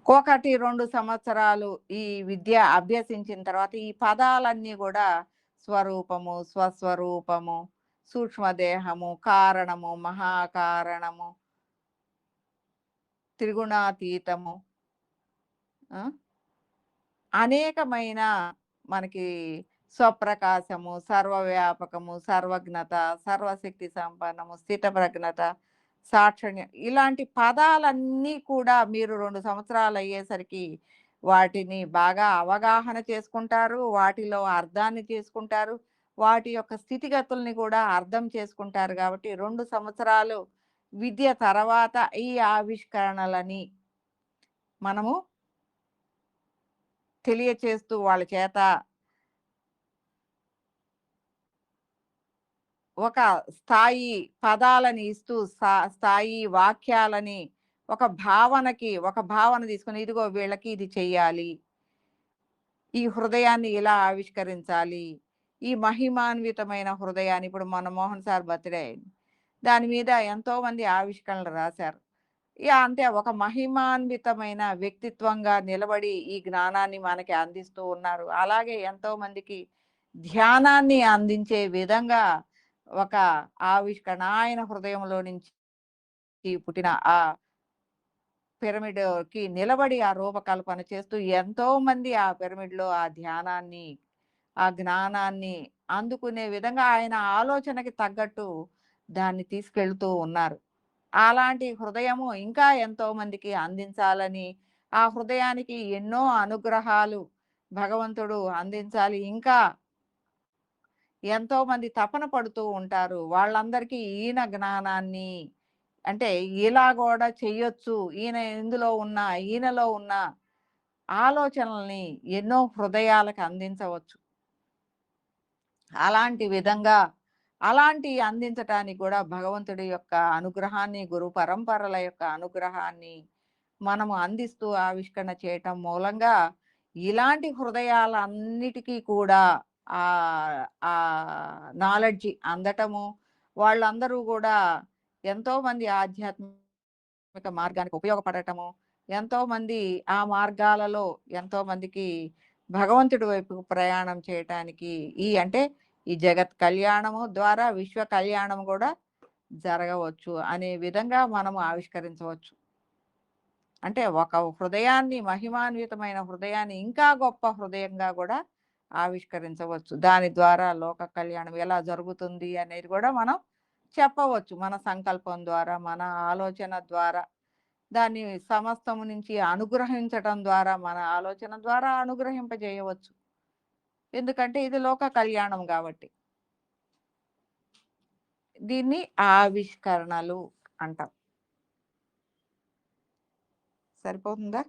S1: 1-2 సంవత్సరాలు ఈ విద్య అభ్యసించిన తర్వాత ఈ పదాలన్నీ కూడా స్వరూపము, స్వస్వరూపము, సూక్ష్మదేహము, కారణము, మహాకారణము, త్రిగుణాతీతము, అనేకమైన మనకి స్వప్రకాశము, సర్వవ్యాపకము, సర్వజ్ఞత, సర్వశక్తి సంపన్నము, స్థితప్రజ్ఞత, సాక్షణ్యం, ఇలాంటి పదాలన్నీ కూడా మీరు 2 సంవత్సరాలు అయ్యేసరికి వాటిని బాగా అవగాహన చేసుకుంటారు, వాటిలో అర్థాన్ని చేసుకుంటారు, వాటి యొక్క స్థితిగతుల్ని కూడా అర్థం చేసుకుంటారు. కాబట్టి 2 సంవత్సరాలు విద్య తర్వాత ఈ ఆవిష్కరణలని మనము తెలియచేస్తూ వాళ్ళ చేత ఒక స్థాయి పదాలని ఇస్తూ స్థాయి వాక్యాలని ఒక భావన తీసుకుని ఇదిగో వీళ్ళకి ఇది చెయ్యాలి, ఈ హృదయాన్ని ఇలా ఆవిష్కరించాలి, ఈ మహిమాన్వితమైన హృదయాన్ని ఇప్పుడు మన మోహన్ సార్ బర్త్డే అయింది, దాని మీద ఎంతో మంది ఆవిష్కరణలు రాశారు. అంటే ఒక మహిమాన్వితమైన వ్యక్తిత్వంగా నిలబడి ఈ జ్ఞానాన్ని మనకి అందిస్తూ ఉన్నారు. అలాగే ఎంతో మందికి ధ్యానాన్ని అందించే విధంగా ఒక ఆవిష్కరణ ఆయన హృదయంలో నుంచి పుట్టిన ఆ పిరమిడ్‌కి నిలబడి ఆ రూపకల్పన చేస్తూ ఎంతోమంది ఆ పిరమిడ్‌లో ఆ ధ్యానాన్ని, ఆ జ్ఞానాన్ని అందుకునే విధంగా ఆయన ఆలోచనకి తగ్గట్టు దాన్ని తీసుకెళ్తూ ఉన్నారు. అలాంటి హృదయము ఇంకా ఎంతోమందికి అందించాలని, ఆ హృదయానికి ఎన్నో అనుగ్రహాలు భగవంతుడు అందించాలి. ఇంకా ఎంతోమంది తపన పడుతూ ఉంటారు. వాళ్ళందరికీ ఈయన జ్ఞానాన్ని అంటే ఇలా గూడా చెయ్యొచ్చు. ఈయనలో ఉన్న ఆలోచనల్ని ఎన్నో హృదయాలకు అందించవచ్చు. అలాంటి విధంగా అందించటానికి గూడా భగవంతుడి యొక్క అనుగ్రహాన్ని, గురు పరంపరల యొక్క అనుగ్రహాన్ని మనము అందిస్తూ ఆవిష్కరణ చేయటం మూలంగా ఇలాంటి హృదయాలన్నిటికీ కూడా నాలెడ్జి అందటము, వాళ్ళందరూ గూడా ఎంతోమంది ఆధ్యాత్మిక మార్గానికి ఉపయోగపడటము, ఎంతోమంది ఆ మార్గాలలో ఎంతోమందికి భగవంతుడి వైపుకు ప్రయాణం చేయటానికి అంటే ఈ జగత్ కళ్యాణము ద్వారా విశ్వ కళ్యాణం గూడా జరగవచ్చు అనే విధంగా మనము ఆవిష్కరించవచ్చు. అంటే ఒక హృదయాన్ని మహిమాన్వితమైన హృదయాన్ని ఇంకా గొప్ప హృదయంగా గూడా ఆవిష్కరించవచ్చు. దాని ద్వారా లోక కళ్యాణం ఎలా జరుగుతుంది అనేది గూడా మనం చెప్పవచ్చు. మన సంకల్పం ద్వారా, మన ఆలోచన ద్వారా, దాన్ని సమస్తము నుంచి అనుగ్రహించటం ద్వారా, మన ఆలోచన ద్వారా అనుగ్రహింపజేయవచ్చు. ఎందుకంటే ఇది లోక కళ్యాణం గాబట్టి. దీన్ని ఆవిష్కరణలు అంటాం. సరిపోతుందా?